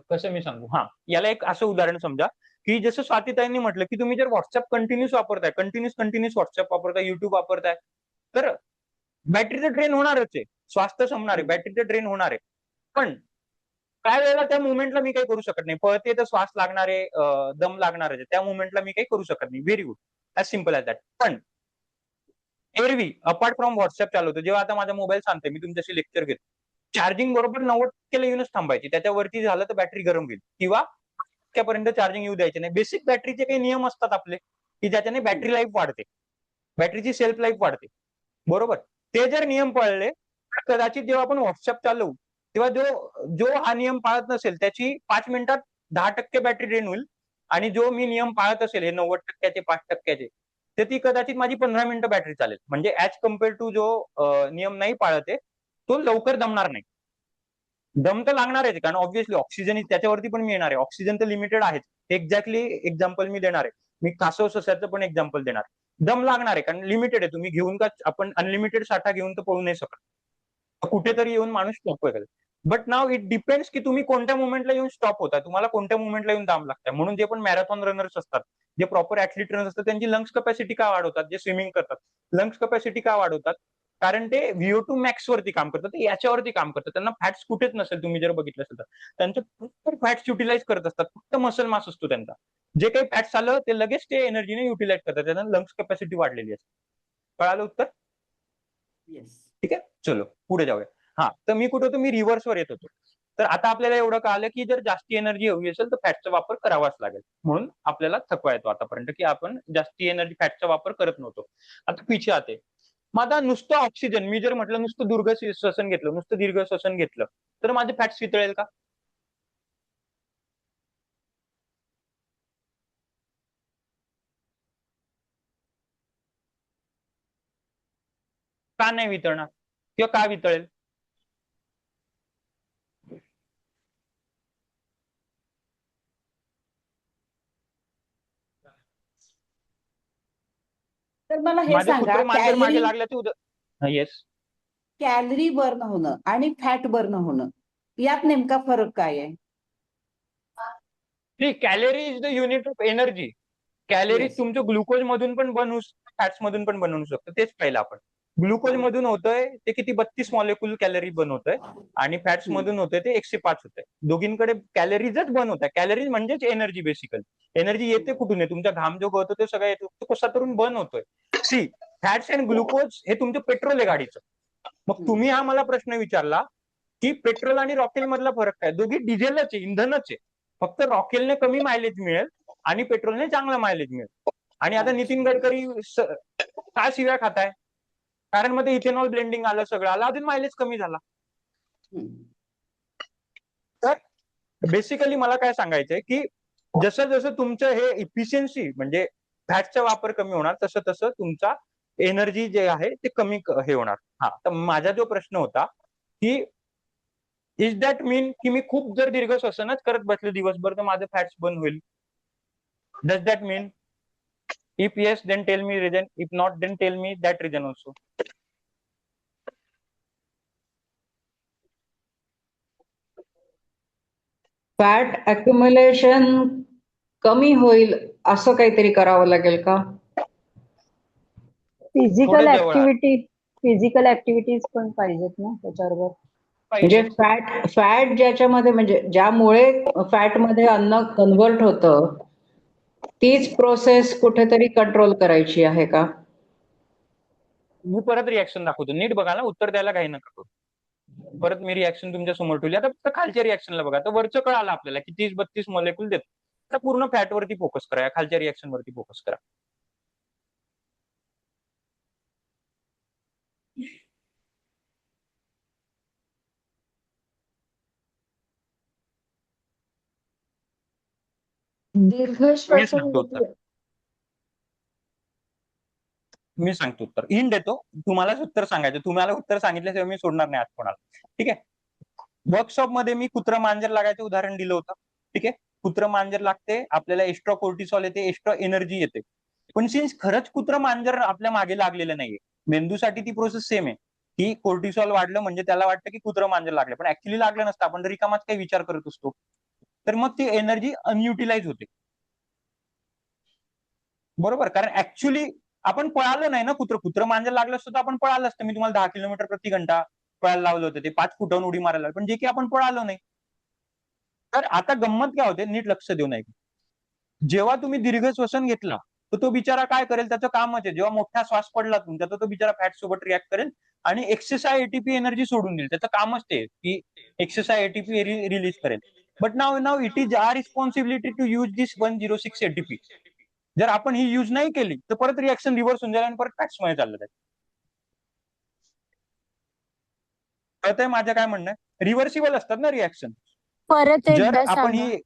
कसं मी सांगू, याला एक असं उदाहरण समजा की जसं स्वातीताईंनी म्हटलं की तुम्ही जर व्हॉट्सअप कंटिन्यूस वापरताय, कंटिन्यूस व्हॉट्सअप वापरताय, युट्यूब वापरताय, तर बॅटरी तर ड्रेन होणारच आहे. श्वास तर संपणार आहे, बॅटरी तर ड्रेन होणार आहे. पण काय वेळेला त्या मुवमेंटला मी काही करू शकत नाही. पळते तर श्वास लागणार आहे, दम लागणार आहे, त्या मुवमेंटला मी काही करू शकत नाही. Very good, as simple as that. पण एरवी अपार्ट फ्रॉम व्हॉट्सअप चालवतो, जेव्हा आता माझा मोबाईल सांगते मी तुमच्याशी लेक्चर घेतो, चार्जिंग बरोबर 90% येऊनच थांबायची. त्याच्यावरती झालं तर बॅटरी गरम होईल किंवा पर्यंत चार्जिंग येऊ द्यायचे नाही. बेसिक बॅटरीचे काही नियम असतात आपले की ज्याच्याने बॅटरी लाईफ वाढते, बॅटरीची सेल्फ लाईफ वाढते, बरोबर. ते जर नियम पाळले तर कदाचित जेव्हा आपण व्हॉट्सअप चालवू तेव्हा जो हा नियम पाळत नसेल त्याची 5 मिनिटात 10% बॅटरी ड्रेन होईल, आणि जो मी नियम पाळत असेल हे 90%चे 5%चे, तर ती कदाचित माझी 15 मिनिटं बॅटरी चालेल. म्हणजे ऍज कम्पेअर टू जो नियम नाही पाळत आहे तो लवकर दमणार नाही. दम तर लागणार आहे, कारण ऑब्व्हियसली ऑक्सिजन त्याच्यावरती पण मिळणार आहे. ऑक्सिजन तर लिमिटेड आहेच. एक्झॅक्टली एक्झाम्पल मी देणार आहे. मी कासव सस्याचं पण एक्झाम्पल देणार. दम लागणार आहे कारण लिमिटेड आहे. तुम्ही घेऊन का, आपण अनलिमिटेड साठा घेऊन तर पळू नाही शकत. कुठेतरी येऊन माणूस स्टॉप करेल. बट नाव इट डिपेंड्स की तुम्ही कोणत्या मुवमेंटला येऊन स्टॉप होता, तुम्हाला कोणत्या मुवमेंटला येऊन दम लागताय. म्हणून जे पण मॅरेथॉन रनर्स असतात, जे प्रॉपर ऍथलीट रनर्स असतात, त्यांची लंग्स कपॅसिटी का वाढवतात, जे स्विमिंग करतात लंग्स कपॅसिटी का वाढवतात, कारण ते VO2 मॅक्स वरती काम करतात, ते याच्यावरती काम करतात. त्यांना फॅट्स कुठेच नसेल, तुम्ही जर बघितलं असेल तर त्यांचे फक्त फॅट्स युटिलाइज करत असतात, फक्त मसल मास असतो त्यांचा. जे काही फॅट्स आलं ते लगेच ते एनर्जीने युटिलाइज करतात, त्यांना लंग्स कपॅसिटी वाढलेली असते. कळालं उत्तर? येस. ठीक आहे, चलो पुढे जाऊया. हा, तर मी कुठं होतो, मी रिव्हर्सवर येत होतो. तर आता आपल्याला एवढं कळालं की जर जास्ती एनर्जी हवी असेल तर फॅटचा वापर करावाच लागेल. म्हणून आपल्याला थकवा येतो आतापर्यंत की आपण जास्ती एनर्जी फॅटचा वापर करत नव्हतो. आता पिछे आते. मग आता नुसतं ऑक्सिजन, मी जर म्हटलं नुसतं श्वसन घेतलं, नुसतं दीर्घ श्वसन घेतलं तर माझे फॅट्स वितळेल का? का नाही वितळणार किंवा का वितळेल? तर मला हे माझे सांगा, कुत्र मांजर मागे लागल्याचे येस, कॅलरी बर्न होणं आणि फॅट बर्न होणं यात नेमका फरक काय आहे? Calorie is the unit of energy. Calories Yes. तुमचं ग्लुकोज मधून पण बनवू फॅट्स मधून पण बनवू शकतो. तेच पाहिलं आपण. ग्लुकोज मधून होतंय ते किती 32 मॉलिक्युल कॅलरी बनवतंय आणि फॅट्स मधून होतंय ते 105 होतंय. दोघींकडे कॅलरीजच बनवत आहे. कॅलरीज म्हणजेच एनर्जी बेसिकली. एनर्जी येते कुठून आहे? तुमचा घाम जो गळतो ते सगळं येतो, तो कसा तरून बर्न होतोय. सी, फॅट्स अँड ग्लुकोज हे तुमचं पेट्रोल आहे गाडीचं. मग तुम्ही हा मला प्रश्न विचारला की पेट्रोल आणि रॉकेल मधला फरक काय? दोघी डिझेलच आहे, इंधनच आहे. फक्त रॉकेलने कमी मायलेज मिळेल आणि पेट्रोलने चांगला मायलेज मिळेल. आणि आता नितीन गडकरी का शिव्या खाताय? कारण मध्ये इथेनॉल ब्लेंडिंग आलं, सगळं आलं, अजून मायलेज कमी झाला. तर बेसिकली मला काय सांगायचंय की जसं जसं तुमचं हे इफिशियन्सी म्हणजे फॅटचा वापर कमी होणार तसं तसं तुमचा एनर्जी जे आहे ते कमी हे होणार. हा, तर माझा जो प्रश्न होता की इज दॅट मीन की मी खूप जर दीर्घ श्वसनच करत बसले दिवसभर तर माझं फॅट्स बर्न होईल? Does that mean? If yes then tell me reason, if not then tell me that reason also. Fat accumulation कमी होईल असं काहीतरी करावं लागेल का? फिजिकल थोडं जवळ फिजिकल ऍक्टिव्हिटीज पण पाहिजेत ना त्याच्याबरोबर. म्हणजे फॅट ज्याच्यामध्ये म्हणजे ज्यामुळे फॅटमध्ये अन्न कन्व्हर्ट होतं तीच प्रोसेस कुठेतरी कंट्रोल करायची आहे का? मी परत रिॲक्शन दाखवतो, नीट बघा ना, उत्तर द्यायला काही नका करू. परत मी रिॲक्शन तुमच्या समोर ठेवली. आता फक्त खालच्या रिॲक्शनला बघा. तर वरचं कळालं आपल्याला की 30-32 मॉलिक्युल देत. आता पूर्ण फॅट वरती फोकस करा, खालच्या रिॲक्शन वरती फोकस करा. दीर्घ मी श्वसन सांगतो उत्तर. मी सांगतो उत्तर. हिंट देतो, तुम्हालाच उत्तर सांगायचं. तुम्हाला उत्तर सांगितल्याशिवाय मी सोडणार नाही आज कोणाला. ठीक आहे. वर्कशॉप मध्ये मी कुत्र मांजर लागायचं उदाहरण दिलं होतं. ठीक आहे. कुत्र मांजर लागते, आपल्याला एक्स्ट्रा कोर्टिसॉल येते, एक्स्ट्रा एनर्जी येते. पण सिन्स खरंच कुत्र मांजर आपल्या मागे लागलेलं नाहीये, मेंदूसाठी ती प्रोसेस सेम आहे की कोर्टिसॉल वाढलं म्हणजे त्याला वाटतं की कुत्र मांजर लागलं, पण ऍक्च्युली लागलं नसतं. आपण रिकामाच काही विचार करत असतो, तर मग ती एनर्जी अनयुटिलाइज होते. बरोबर, कारण ऍक्च्युली आपण पळालो नाही ना. कुत्र मांजर लागलं असतं तर आपण पळालं असतं. मी तुम्हाला 10 किलोमीटर प्रति घंटा पळायला लावलं होतं, ते 5 फुटावरून उडी मारायला, पण जे की आपण पळालो नाही. तर आता गंमत काय होते, नीट लक्ष देऊन ऐक. जेव्हा तुम्ही दीर्घ श्वसन घेतला तर तो बिचारा काय करेल, त्याचं कामच आहे. जेव्हा मोठा श्वास पडला तुमचा तर तो बिचारा फॅट सोबत रिॲक्ट करेल आणि एक्सेसाय एटीपी एनर्जी सोडून देईल. त्याचं कामच ते की एक्सेसाय एटीपी रिलीज करेल. But now it is our responsibility to use this 106 ATP. जर आपण ही यूज नाही केली तर परत रिॲक्शन रिव्हर्स होऊन जाईल आणि परत फॅट्स मध्ये चाललं जाईल. कळतंय माझं काय म्हणणं आहे? रिव्हर्सिबल असतात ना रिॲक्शन. परत जर एकदा आपण सांगा. ही,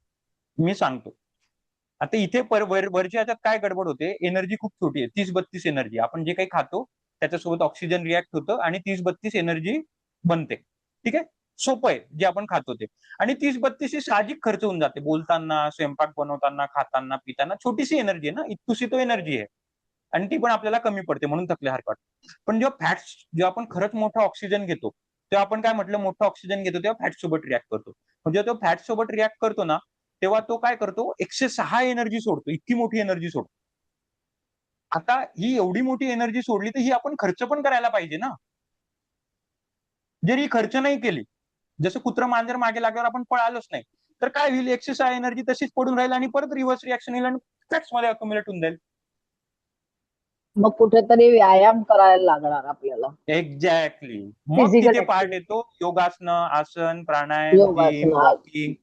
मी सांगतो आता इथे वरच्या याच्यात काय गडबड होते, एनर्जी खूप छोटी आहे, 30-32 एनर्जी. आपण जे काही खातो त्याच्यासोबत ऑक्सिजन रिॲक्ट होतं आणि 30-32 एनर्जी बनते. ठीक आहे, सोपं आहे जे आपण खातो ते. आणि 30-32 ही साहजिक खर्च होऊन जाते, बोलताना, स्वयंपाक बनवताना, खाताना, पिताना. छोटीशी एनर्जी आहे ना, इतकुशी तो एनर्जी आहे आणि ती पण आपल्याला कमी पडते म्हणून थकल्यासारखं वाटतं. पण जेव्हा फॅट्स, जेव्हा आपण खरंच मोठा ऑक्सिजन घेतो तेव्हा आपण काय म्हटलं, मोठा ऑक्सिजन घेतो तेव्हा फॅट सोबत रिॲक्ट करतो. म्हणजे तो फॅट सोबत रिॲक्ट करतो ना, तेव्हा तो काय करतो, 106 एनर्जी सोडतो. इतकी मोठी एनर्जी सोडतो. आता ही एवढी मोठी एनर्जी सोडली तर ही आपण खर्च पण करायला पाहिजे ना. जर ही खर्च नाही केली, जसं कुत्रं मांजर मागे लागल्यावर आपण पळालोच नाही, तर काय होईल, 106 एनर्जी तशीच पडून राहील आणि परत रिव्हर्स रिॲक्शन येईल आणि फॅट्स मध्ये अक्युमुलेट होऊन जाईल. मग कुठेतरी व्यायाम करायला लागणार आपल्याला. एक्झॅक्टली. मग फिजिकल तिथे पार्ट ऍक्टिव्हिटी, येतो योगासनं, आसन, प्राणायाम, जिम, योगासनं. वॉकिंग,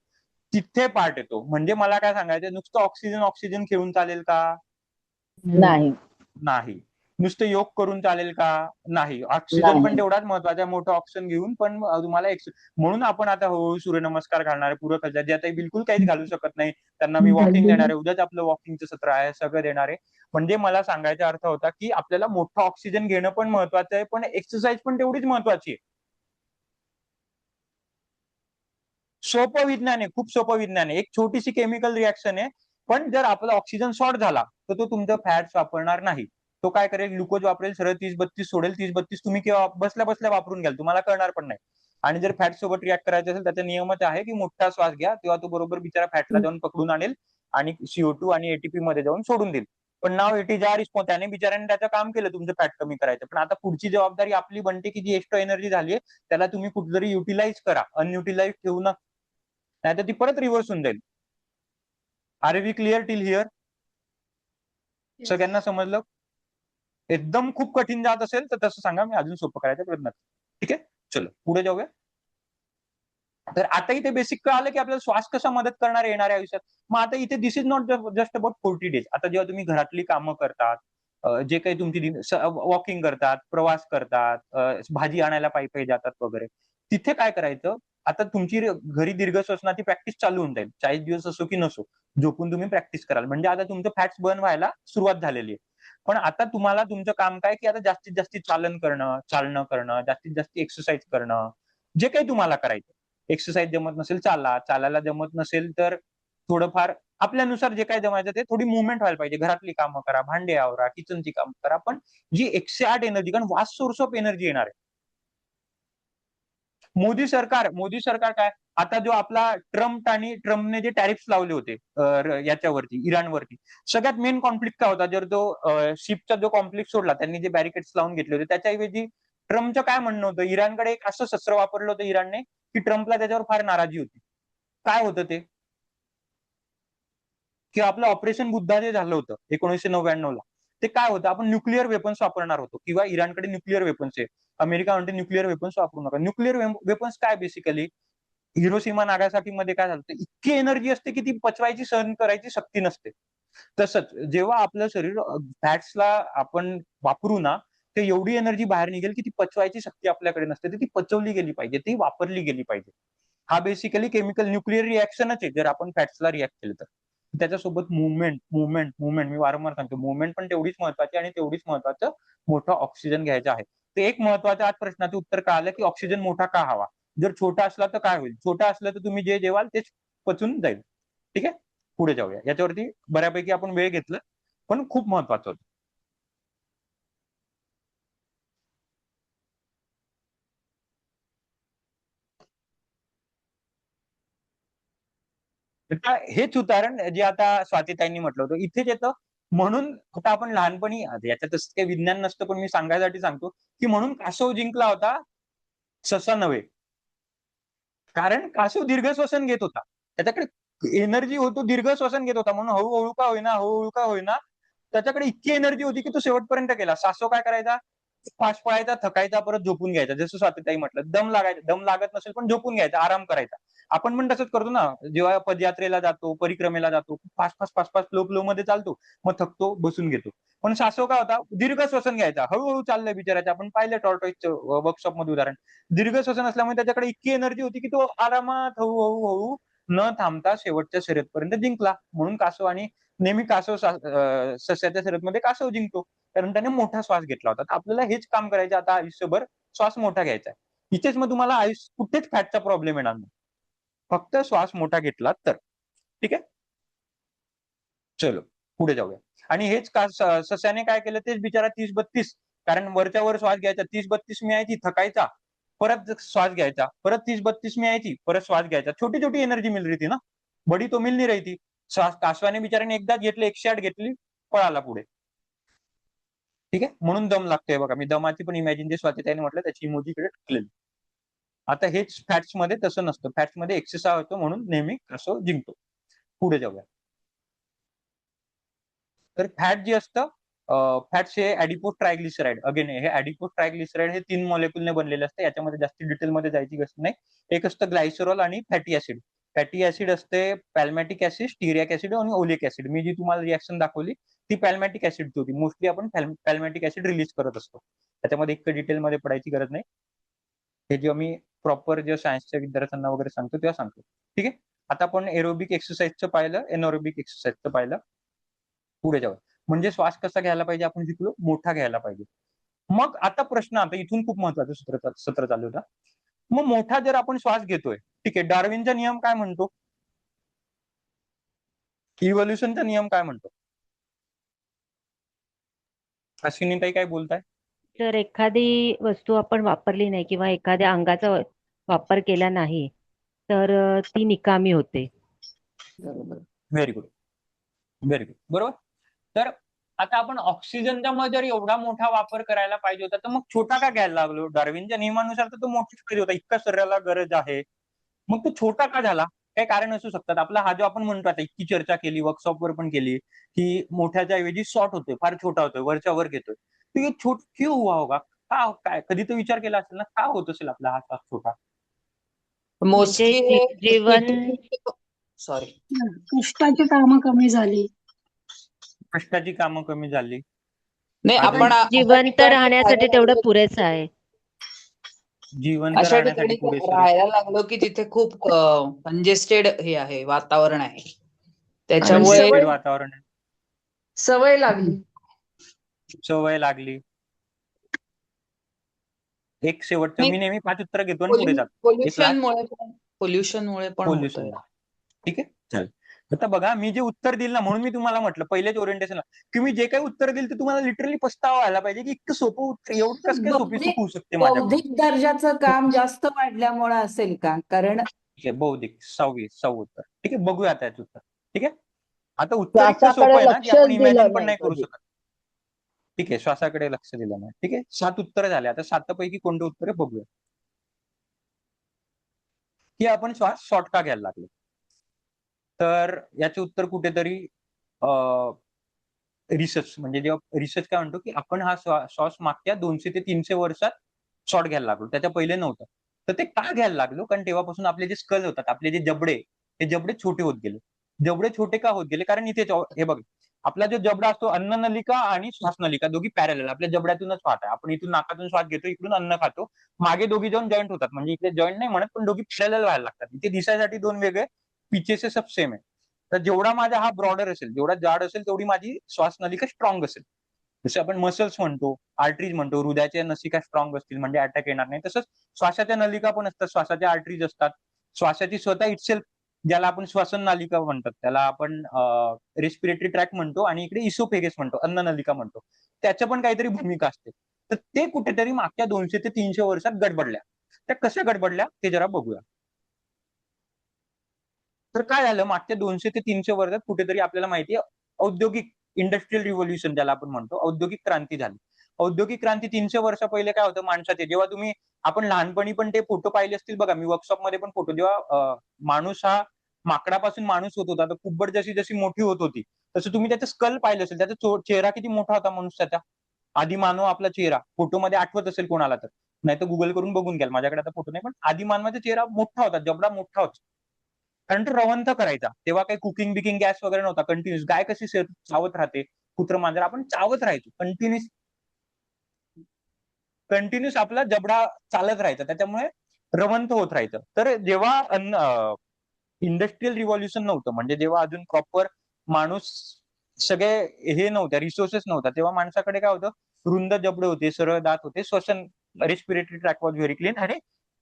तिथे पार्ट येतो. म्हणजे मला काय सांगायचं, नुसतं ऑक्सिजन ऑक्सिजन घेऊन चालेल का? नाही नाही. नुसतं योग करून चालेल का? नाही. ऑक्सिजन पण नाही. तेवढाच महत्वाचा आहे. मोठं ऑक्सिजन घेऊन पण तुम्हाला म्हणून आपण आता हळूहळू सूर्यनमस्कार घालणारे, पूरक हालचाल, जे आता बिलकुल काहीच घालू शकत नाही, त्यांना मी वॉकिंग देणार आहे. उद्याच आपलं वॉकिंगचं सत्र आहे, सगळं देणार आहे. म्हणजे मला सांगायचा अर्थ होता, की आपल्याला मोठं ऑक्सिजन घेणं पण महत्वाचं आहे, पण एक्सरसाइज पण तेवढीच महत्वाची आहे. सोपं विज्ञान आहे, खूप सोपं विज्ञान आहे. एक छोटीशी केमिकल रिॲक्शन आहे, पण जर आपला ऑक्सिजन शॉर्ट झाला, तर तो तुमचं फॅट्स वापरणार नाही. तो काय करेल, ग्लुकोज वापरेल, सरळ 30-32 सोडेल. 30-32 तुम्ही केव्हा बसल्या बसल्या वापरून घ्याल, तुम्हाला कळणार पण नाही. आणि जर फॅट सोबत रिॲक्ट करायचं असेल, त्याचा नियमच आहे, की मोठा श्वास घ्या, तेव्हा तो बरोबर बिचारा फॅटला जाऊन पकडून आणेल आणि CO2 आणि ATP मध्ये जाऊन सोडून देईल. पण now it is our response. त्याने बिचाऱ्याने त्याचं काम केलं तुमचं फॅट कमी करायचं. पण आता पुढची जबाबदारी आपली बनते, की जी एक्स्ट्रा एनर्जी झाली त्याला तुम्ही कुठेतरी युटिलाइज करा. अनयुटिलाइज ठेवू नका. नाहीतर ती परत रिव्हर्स होऊन जाईल. Are we clear till here? सगळ्यांना समजलं? एकदम खूप कठीण जात असेल तर तसं सांगा, मी अजून सोपं करायचा प्रयत्न करतो. ठीक आहे, चलो पुढे जाऊया. तर आता इथे बेसिक कळालं की आपल्याला श्वास कसा मदत करणार येणाऱ्या आयुष्यात. मग आता इथे this is not just about 40 days. आता जेव्हा तुम्ही घरातली कामं करतात, जे काही तुमची वॉकिंग करतात, प्रवास करतात, भाजी आणायला पायी जातात वगैरे, तिथे काय करायचं, आता तुमची घरी दीर्घ श्वसनाची प्रॅक्टिस चालू होऊन जाईल. 40 दिवस असो की नसो, झोपून तुम्ही प्रॅक्टिस कराल. म्हणजे आता तुमचं फॅट्स बर्न व्हायला सुरुवात झालेली आहे. पण आता तुम्हाला तुमचं काम काय, की आता जास्तीत जास्त चालणं करणं, जास्तीत जास्त एक्सरसाइज करणं, जे काही तुम्हाला करायचं. एक्सरसाइज जमत नसेल चाला, चालायला जमत नसेल तर थोडंफार आपल्यानुसार जे काही जमायचं ते थोडी मुवमेंट व्हायला पाहिजे. घरातली कामं करा, भांडे आवरा, किचनची कामं करा. पण जी 108 एनर्जी, कारण वास्ट सोर्स ऑफ एनर्जी येणार आहे. मोदी सरकार काय, आता जो आपला ट्रम्पने जे टॅरिफ्स लावले होते याच्यावरती, इराणवरती, सगळ्यात मेन कॉन्फ्लिक्ट काय होता, जर तो शिपचा जो कॉन्फ्लिक्ट सोडला, त्यांनी जे बॅरिकेड्स लावून घेतले होते, त्याच्याऐवजी ट्रम्पचं काय म्हणणं होतं, इराणकडे एक असं शस्त्र वापरलं होतं इराणने, की ट्रम्पला त्याच्यावर फार नाराजी होती. काय होतं ते, की आपलं ऑपरेशन बुद्धा जे झालं होतं 1999ला, ते काय होतं, आपण न्यूक्लिअर वेपन्स वापरणार होतो किंवा इराणकडे न्यूक्लिअर वेपन्स आहे. अमेरिका म्हणते न्यूक्लिअर वेपन्स वापरू नका. न्यूक्लिअर वेपन्स काय बेसिकली, हिरोशिमा नागासाकी मध्ये काय झालं, इतकी एनर्जी असते की ती पचवायची, सहन करायची शक्ती नसते. तसंच जेव्हा आपलं शरीर फॅट्सला आपण वापरू ना, ते एवढी एनर्जी बाहेर निघेल की ती पचवायची शक्ती आपल्याकडे नसते. तर ती पचवली गेली पाहिजे, ती वापरली गेली पाहिजे. हा बेसिकली केमिकल न्यूक्लिअर रिॲक्शनच आहे, जर आपण फॅट्सला रिॲक्ट केलं तर. त्याच्यासोबत मुवमेंट मी वारंवार सांगतो, मुवमेंट पण तेवढीच महत्वाची आणि तेवढीच महत्वाचं मोठं ऑक्सिजन घ्यायचं आहे. ते एक महत्वाचं आज प्रश्नाचं उत्तर कळालं की ऑक्सिजन मोठा का हवा. जर छोटा असला तर काय होईल, छोटा असलं तर तुम्ही जे जेवाल तेच पचून जाईल. ठीक आहे, पुढे जाऊया. याच्यावरती बऱ्यापैकी आपण वेळ घेतला, पण खूप महत्वाचं होतं. हेच उदाहरण जे आता स्वातीताईंनी म्हटलं होतं इथेच येतं. म्हणून आता आपण लहानपणी, याच्यात काही विज्ञान नसतं, पण मी सांगायसाठी सांगतो की म्हणून कासव जिंकला होता, ससा नव्हे. कारण कासव दीर्घ श्वसन घेत होता, त्याच्याकडे एनर्जी होतो, दीर्घ श्वसन घेत होता, म्हणून हळूहळू का होईना त्याच्याकडे इतकी एनर्जी होती की तो शेवटपर्यंत गेला. सासव काय करायचा, फास्ट पळायचा, थकायचा, परत झोपून घ्यायचा. जसं स्वातीताई म्हटलं, दम लागत नसेल पण झोपून घ्यायचा, आराम करायचा. आपण पण तसंच करतो ना, जेव्हा पदयात्रेला जातो, परिक्रमेला जातो, फास्ट फ्लो मध्ये चालतो, मग थकतो, बसून घेतो. पण सासव काय होता, दीर्घ श्वसन घ्यायचा, हळूहळू चाललंय बिचारायचं. आपण पाहिलं टॉर्टॉइसचं वर्कशॉप मध्ये उदाहरण. दीर्घ श्वसन असल्यामुळे त्याच्याकडे इतकी एनर्जी होती की तो आरामात हळूहळू न थांबता शेवटच्या शर्यतपर्यंत जिंकला. म्हणून कासव, आणि नेहमी कासव सस्याच्या शर्यतमध्ये कासव जिंकतो, कारण त्याने मोठा श्वास घेतला होता. तर आपल्याला हेच काम करायचं आता आयुष्यभर, श्वास मोठा घ्यायचा आहे. इथेच मग तुम्हाला कुठेच फॅटचा प्रॉब्लेम येणार नाही, फक्त श्वास मोठा घेतला तर. ठीक आहे, चलो पुढे जाऊया. आणि हेच का सस्याने काय केलं, तेच बिचारा 30-32, कारण वरच्या वर श्वास घ्यायचा, 30-32 मिळायची, थकायचा, परत श्वास घ्यायचा, परत 30-32 में यायची, परत श्वास घ्यायचा, छोटी छोटी एनर्जी मिल रही थी ना, बडी तो मिल नहीं रही थी. श्वास कासवाने बिचाऱ्याने एकदाच घेतले, 108 घेतली, पळाला पुढे. ठीक आहे, म्हणून दम लागतोय बघा. मी दमाची पण इमॅजिन जे स्वातीताईने म्हटलं त्याची इमोजी इकडे टाकलेली. आता हेच फॅट्स मध्ये तसं नसतं. फॅट्स मध्ये एक्सरसाइज होतो म्हणून नेहमी असं जिंकतो. पुढे जाऊया. तर फॅट जे असतं, फॅट्स हे ऍडिपोज ट्रायग्लिसराइड. अगेन हे ऍडिपोज ट्रायग्लिसराइड हे 3 मॉलिक्युलने बनलेले असते. याच्यामध्ये जास्त डिटेलमध्ये जायची गरज नाही. एक असतं ग्लायसेरॉल आणि फॅटी ऍसिड. फॅटी ऍसिड असते पॅल्मॅटिक ऍसिड, स्टिरिक ऍसिड आणि ओलिक ऍसिड. मी जी तुम्हाला रिएक्शन दाखवली ती पॅल्मॅटिक ऍसिडची होती. मोस्टली आपण पॅल्मॅटिक ऍसिड रिलीज करत असतो. त्याच्यामध्ये इतकं डिटेलमध्ये पडायची गरज नाही. हे जेव्हा मी प्रॉपर जे सायन्सच्या विद्यार्थ्यांना वगैरे सांगतो तेव्हा सांगतो. ठीक आहे, आता आपण एरोबिक एक्सरसाइजचं पाहिलं, एनोरोबिक एक्सरसाइजचं पाहिलं. पुढे जाऊया. म्हणजे श्वास कसा घ्यायला पाहिजे आपण शिकलो, मोठा घ्यायला पाहिजे. मग आता प्रश्न, आता इथून खूप महत्वाचं सत्र चालू होता. मग मोठा जर आपण श्वास घेतोय, ठीक आहे, डार्विनचा नियम काय म्हणतो, इव्होल्युशनचा नियम काय म्हणतो? अश्विनीताई काय बोलताय? जर एखादी वस्तू आपण वापरली नाही किंवा एखाद्या अंगाचा वापर केला नाही तर ती निकामी होते. व्हेरी गुड, व्हेरी गुड, बरोबर. तर आता आपण ऑक्सिजनचा मग जर एवढा मोठा वापर करायला पाहिजे होता तर मग छोटा का घ्यायला लागलो? डार्विनच्या नियमानुसार तर तो मोठाच पाहिजे होता. इतका शरीराला गरज आहे, मग तो छोटा का झाला? काही कारण असू शकतात. आपला हा जो आपण म्हणतो आता इतकी चर्चा केली, वर्कशॉपवर पण केली की मोठ्याच्या ऐवजी शॉर्ट होतोय, फार छोटा होतोय, वरच्या वर घेतोय. तो ये क्यों हुआ होगा? का, काय कधी तर विचार केला असेल ना, का होत असेल आपला हा श्वास छोटा? म्हणजे जीवन सॉरी, कष्टाची कामं कमी झाली. कष्टाची कामं कमी झाली. नाही अजून? आपण अशा जिवंत ठिकाणी राहण्यासाठी राहायला तेवढं लागलो- पुरेसं आहे. जिवंत अशा राहण्यासाठी ठिकाणी पुरेसं. राहायला लागलो की तिथे खूप कंजेस्टेड हे आहे, वातावरण आहे. आणि त्याच्यामुळे कंजेस्टेड वातावरण आहे, सवय लागली. सवय लागली. एक शेवटचं, मी नेहमी 5 उत्तर घेतो आणि पुढे जातो. एक लास्ट पोल्युशनमुळे पण पोल्युशन. होतंय. ठीक आहे, चालेल. आता बघा, मी जे उत्तर दिलं ना, म्हणून मी तुम्हाला म्हटलं पहिलेच ओरिएंटेशनला की मी जे काही उत्तर दिलं ते तुम्हाला लिटरली पस्तावा व्हायला पाहिजे की इतकं सोपं उत्तर, एवढं कसं काय सोपी चूक होऊ शकते माझ्याकडून. बौद्धिक दर्जाचं काम जास्त वाढल्यामुळे असेल का? कारण ठीक आहे, बौद्धिक 6 उत्तर. ठीक आहे, बघूया आता याचं उत्तर. ठीक आहे, आता उत्तर इतकं सोपं श्वासाकडे आहे ना की आपण लक्षच इमॅजिन दिलं पण नाही नाही करू कधी. शकत. ठीक आहे, श्वासाकडे लक्ष दिलं नाही. ठीक आहे, 7 उत्तर झाले. आता 7 पैकी कोणते उत्तर आहे बघूया. की आपण श्वास शॉर्ट का घ्यायला लागलो. तर याचे उत्तर कुठेतरी रिसर्च, म्हणजे जेव्हा रिसर्च काय म्हणतो की आपण हा श्वास मागच्या 200 ते 300 वर्षात शॉर्ट घ्यायला लागलो, त्याच्या पहिले नव्हतं. तर ते का घ्यायला लागलो? कारण तेव्हापासून आपले जे स्कल होतात, आपले जे जबडे, ते जबडे छोटे होत गेले. जबडे छोटे का होत गेले? कारण इथे हे बघ, आपला जो जबडा असतो, अन्ननलिका आणि श्वासनलिका दोघी पॅरलल आपल्या जबड्यातूनच वाहत आहे. आपण इथून नाकातून श्वास घेतो, इकडून अन्न खातो, मागे दोघी जाऊन जॉईंट होतात. म्हणजे इकडे जॉईंट नाही म्हणत, पण दोघी पॅरलल व्हायला लागतात. इथे दिसायसाठी 2 वेगळे, पिचेस सब सेम आहे. तर जेवढा माझा हा ब्रॉडर असेल, जेवढा जाड असेल, तेवढी माझी श्वासनलिका स्ट्रॉंग असेल. जसे आपण मसल्स म्हणतो, आर्टरीज म्हणतो, हृदयाच्या नसिका स्ट्रॉंग असतील म्हणजे अटॅक येणार नाही. तसंच श्वासाच्या नलिका पण असतात, श्वासाच्या आर्टरीज असतात. श्वासाची स्वतः इटसेल्फ, ज्याला आपण श्वसन नालिका म्हणतात, त्याला आपण रेस्पिरेटरी ट्रॅक म्हणतो, आणि इकडे इसोफेगस म्हणतो, अन्न नलिका म्हणतो. त्याच्या पण काहीतरी भूमिका असते. तर ते कुठेतरी मागच्या 200 ते 300 वर्षात गडबडल्या. त्या कशा गडबडल्या ते जरा बघूया. तर काय झालं, मागच्या 200 ते 300 वर्षात कुठेतरी आपल्याला माहिती आहे, औद्योगिक इंडस्ट्रियल रिव्होल्युशन ज्याला आपण म्हणतो, औद्योगिक क्रांती झाली. औद्योगिक क्रांती 300 वर्षा पहिले काय होतं माणसाचे, जेव्हा तुम्ही, आपण लहानपणी पण ते फोटो पाहिले असतील बघा, मी वर्कशॉपमध्ये पण फोटो, जेव्हा माणूस हा माकडापासून माणूस होत होता, तर कुब्बड जशी जशी मोठी होत होती, तसं तुम्ही त्याचं स्कल पाहिलं असेल, त्याचा चेहरा किती मोठा होता मनुष्याचा. आदिमानव आपला चेहरा फोटोमध्ये आठवत असेल कोणाला तर, नाही तर गुगल करून बघून घ्याल, माझ्याकडे आता फोटो नाही, पण आदिमानवाचा चेहरा मोठा होता, जबडा मोठा होता. कारण तो रवंथ करायचा. तेव्हा काही कुकिंग बिकिंग गॅस वगैरे नव्हता. कंटिन्युअस, गाय कशी चावत राहते, कुत्र मांजर, आपण चावत राहायचो कंटिन्युअस आपला जबडा चालत राहायचा, त्याच्यामुळे रवंथ होत राहायचं. तर जेव्हा इंडस्ट्रियल रिव्हॉल्युशन नव्हतं, म्हणजे जेव्हा अजून प्रॉपर माणूस, सगळे हे नव्हत्या, रिसोर्सेस नव्हता, तेव्हा माणसाकडे काय होतं, रुंद जबडे होते, सरळ दात होते, श्वसन respiratory track was very clean, आणि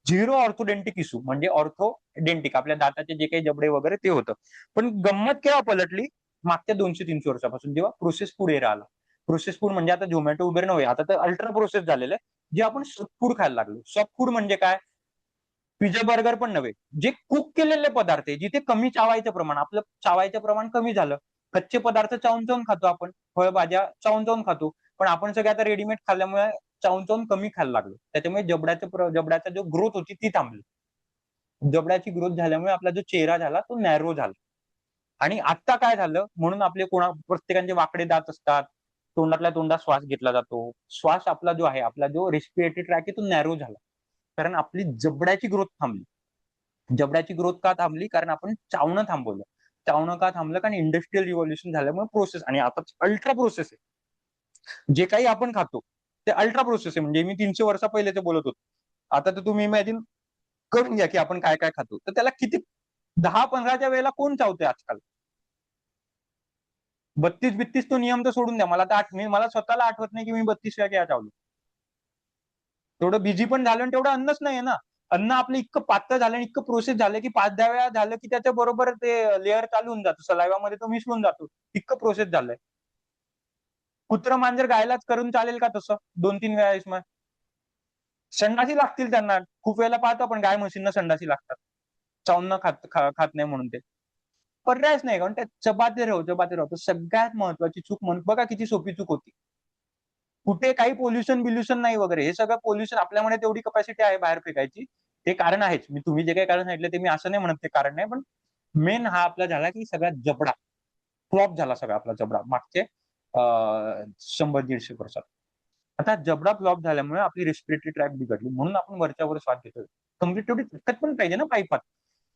0 ऑर्थोडेंटिक इश्यू, म्हणजे ऑर्थोडेंटिक आपल्या दाताचे जे काही जबडे वगैरे ते होतं. पण गंमत केव्हा पलटली? मागच्या 200-300 वर्षापासून, जेव्हा प्रोसेस फूड एरा आला. प्रोसेस फूड म्हणजे आता झोमॅटो, उबेर नव्हे, आता तर अल्ट्रा प्रोसेस झालेलं आहे. जे आपण सॉफ्ट फूड खायला लागलो. सॉफ्ट फूड म्हणजे काय? पिझ्झा बर्गर पण नव्हे, जे कुक केलेले पदार्थ आहे, जिथे कमी चावायचं प्रमाण, आपलं चावायचं प्रमाण कमी झालं. कच्चे पदार्थ चावून चावून खातो आपण, फळभाज्या चावून चावून खातो, पण आपण सगळे आता रेडीमेड खाल्ल्यामुळे चावून चावून कमी खायला लागलो. त्याच्यामुळे जबड्याचा जो ग्रोथ होती ती थांबली. जबड्याची ग्रोथ झाल्यामुळे आपला जो चेहरा झाला तो नॅरो झाला. आणि आता काय झालं, म्हणून आपले प्रत्येकाचे वाकडे दात असतात, तोंडातल्या तोंडात श्वास घेतला जातो. श्वास आपला जो आहे, आपला जो रेस्पिरेटरी ट्रॅक आहे तो नॅरो झाला, कारण आपली जबड्याची ग्रोथ थांबली. जबड्याची ग्रोथ का थांबली? कारण आपण चावणं थांबवलं. चावणं का थांबलं? कारण इंडस्ट्रियल रिव्होल्युशन झाल्यामुळे प्रोसेस, आणि आता अल्ट्रा प्रोसेस आहे. जे काही आपण खातो ते अल्ट्रा प्रोसेस आहे. म्हणजे मी 300 वर्षा पहिले ते बोलत होतो. आता तर तुम्ही इमॅजिन करून घ्या की आपण काय काय खातो. तर त्याला किती 10-15च्या वेळेला कोण चावतंय आजकाल? 32-32 तो नियम तर सोडून द्या. मला स्वतःला आठवत नाही की मी 32 वेळा चावलो. तेवढं बिझी पण झालं आणि तेवढं अन्नच नाहीये ना. अन्न आपलं इतकं पातळ झालं आणि इतकं प्रोसेस झालं की 5-10 वेळा झालं की त्याच्या बरोबर ते लेअर चालू होऊन जातं. सलायवामध्ये तो मिसळून जातो. इतकं प्रोसेस झालंय. कुत्रं मांजर गायलाच करून चालेल का तसं 2-3 वेळा? संडासी लागतील त्यांना. खूप वेळेला पाहतो आपण गाय म्हशींना संडासी लागतात. चावून न खात नाही म्हणून ते. पर्यायच नाही, कारण त्या चबाते राहू. तर सगळ्यात महत्वाची चूक बघा किती सोपी चूक होती. कुठे काही पोल्युशन नाही वगैरे. हे सगळं पोल्युशन आपल्यामध्ये तेवढी कपॅसिटी आहे बाहेर फेकायची. ते कारण आहेच. तुम्ही जे काही कारण सांगितलं ते मी असं नाही म्हणत ते कारण नाही, पण मेन हा आपला झाला की सगळा जबडा फ्लॉप झाला, सगळा आपला जबडा मागचे 100-150 वर्षात. आता जबडा फ्लॉप झाल्यामुळे आपली रेस्पिरेटरी ट्रॅक बिघडली, म्हणून आपण वरच्यावर श्वास घेतोय. कम्प्लीट तेवढी ताकद पण पाहिजे ना पाईपात.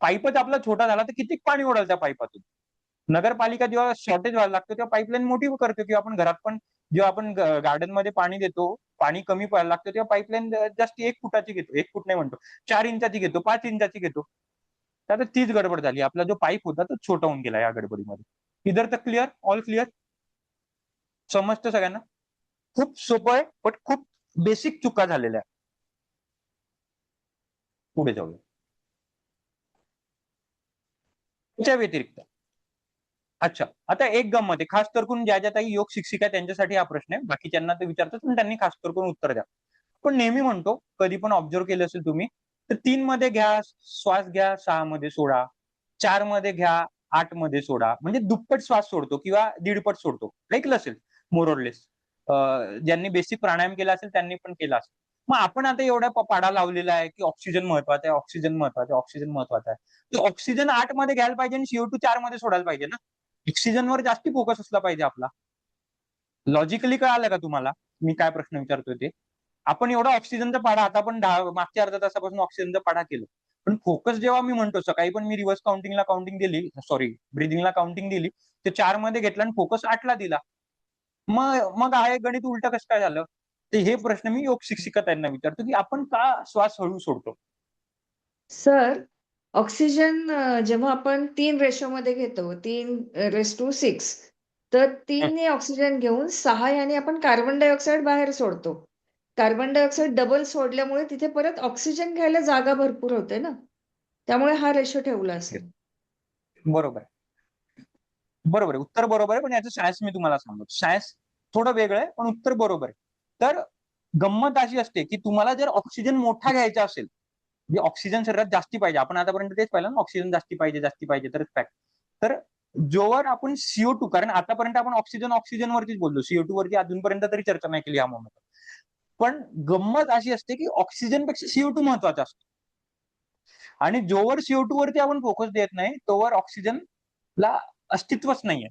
पाईपच आपला छोटा झाला तर किती पाणी ओढाल त्या पाईपातून. नगरपालिका जेव्हा शॉर्टेज व्हायला लागतं तेव्हा पाईपलाईन मोठी करतो, किंवा आपण घरात पण जेव्हा आपण गार्डन मध्ये पाणी देतो, पाणी कमी पडायला लागतं तेव्हा पाईपलाईन जास्त 1 फुटाची घेतो. 1 फूट नाही म्हणतो, 4 इंचाची घेतो, 5 इंचाची घेतो. तर आता तीच गडबड झाली. आपला जो पाईप होता तो छोटा होऊन गेला या गडबडीमध्ये. इधर तर क्लिअर, ऑल क्लिअर, समजतं सगळ्यांना? खूप सोपं आहे, पण खूप बेसिक चुका झालेल्या आहेत. पुढे जाऊया. त्याच्या व्यतिरिक्त अच्छा, आता एक गंमत आहे, खास करून ज्या ताई योग शिक्षिका त्यांच्यासाठी हा प्रश्न आहे. बाकीच्यांना ते विचारतात पण त्यांनी खास करून उत्तर द्या. पण नेहमी म्हणतो, कधी पण ऑब्झर्व केलं असेल तुम्ही, तर 3 मध्ये घ्या श्वास घ्या, 6 मध्ये सोडा, 4 मध्ये घ्या, 8 मध्ये सोडा. म्हणजे दुप्पट श्वास सोडतो किंवा दीडपट सोडतो. ऐकलं असेल मोरलेस. ज्यांनी बेसिक प्राणायाम केला असेल त्यांनी पण केला असेल. मग आपण आता एवढा पाडा लावलेला आहे की ऑक्सिजन महत्वाचा आहे, ऑक्सिजन महत्वाचा आहे, ऑक्सिजन महत्वाचा आहे. तर ऑक्सिजन 8 मध्ये घ्यायला पाहिजे आणि CO2 4 मध्ये सोडायला पाहिजे ना. ऑक्सिजनवर जास्ती फोकस असला पाहिजे आपला. लॉजिकली कळालं का तुम्हाला मी काय प्रश्न विचारतोय ते? आपण एवढा ऑक्सिजनचा पाढा, आता आपण मागच्या अर्ध्या तासापासून ऑक्सिजनचा पाढा केला, पण फोकस जेव्हा मी म्हणतो, सकाळी पण मी रिव्हर्स काउंटिंगला काउंटिंग दिली, सॉरी ब्रिदिंगला काउंटिंग दिली, ते 4 मध्ये घेतला आणि फोकस 8 ला दिला. मग आहे गणित उलट कसं काय झालं? ते हे प्रश्न मी योग शिक्षिका त्यांना विचारतो की आपण का श्वास हळू सोडतो? सर, ऑक्सिजन जेव्हा आपण 3 रेशोमध्ये घेतो, 3:6, तर 3 ने ऑक्सिजन घेऊन 6 याने आपण कार्बन डायऑक्साईड बाहेर सोडतो. कार्बन डायऑक्साईड डबल सोडल्यामुळे तिथे परत ऑक्सिजन घ्यायला जागा भरपूर होते ना. त्यामुळे हा रेशो ठेवला असेल. बरोबर आहे. बरोबर आहे. उत्तर बरोबर आहे, पण याचं सायन्स मी तुम्हाला सांगतो. सायन्स थोडं वेगळं आहे, पण उत्तर बरोबर आहे. तर गंमत अशी असते की तुम्हाला जर ऑक्सिजन मोठा घ्यायचा असेल, म्हणजे ऑक्सिजन शरीरात जास्ती पाहिजे, आपण आतापर्यंत तेच पाहिलं ना, ऑक्सिजन जास्ती पाहिजे तरच फॅक्ट. तर जोवर आपण CO2, कारण आतापर्यंत आपण ऑक्सिजन वरतीच बोललो, CO2 वरती अजूनपर्यंत तरी चर्चा नाही केली या मोमेंट. पण गंमत अशी असते की ऑक्सिजनपेक्षा CO2 महत्वाचा असतो. आणि जोवर CO2 वरती आपण फोकस देत नाही तोवर ऑक्सिजनला अस्तित्वच नाहीये.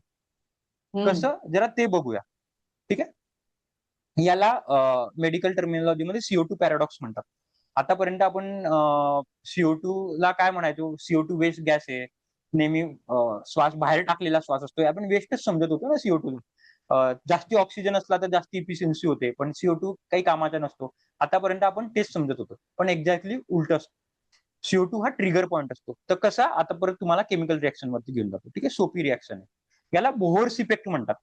कसं? जरा ते बघूया. ठीक आहे. याला मेडिकल टर्मिनॉलॉजीमध्ये CO2 पॅराडॉक्स म्हणतात. आतापर्यंत आपण CO2 ला काय म्हणायचो? CO2 वेस्ट गॅस आहे. नेहमी श्वास बाहेर टाकलेला श्वास असतो. आपण वेस्टच समजत होतो ना CO2. जास्ती ऑक्सिजन असला तर जास्ती इफिशियन्सी होते, पण CO2 काही कामाचा नसतो. आतापर्यंत आपण तेच समजत होतो, पण एक्झॅक्टली उलट असतो. CO2 हा ट्रिगर पॉईंट असतो. तर कसा? आता परत तुम्हाला केमिकल रिएक्शन वरती घेऊन जातो. ठीक आहे. सोपी रिएक्शन आहे. याला बोहर्स इफेक्ट म्हणतात.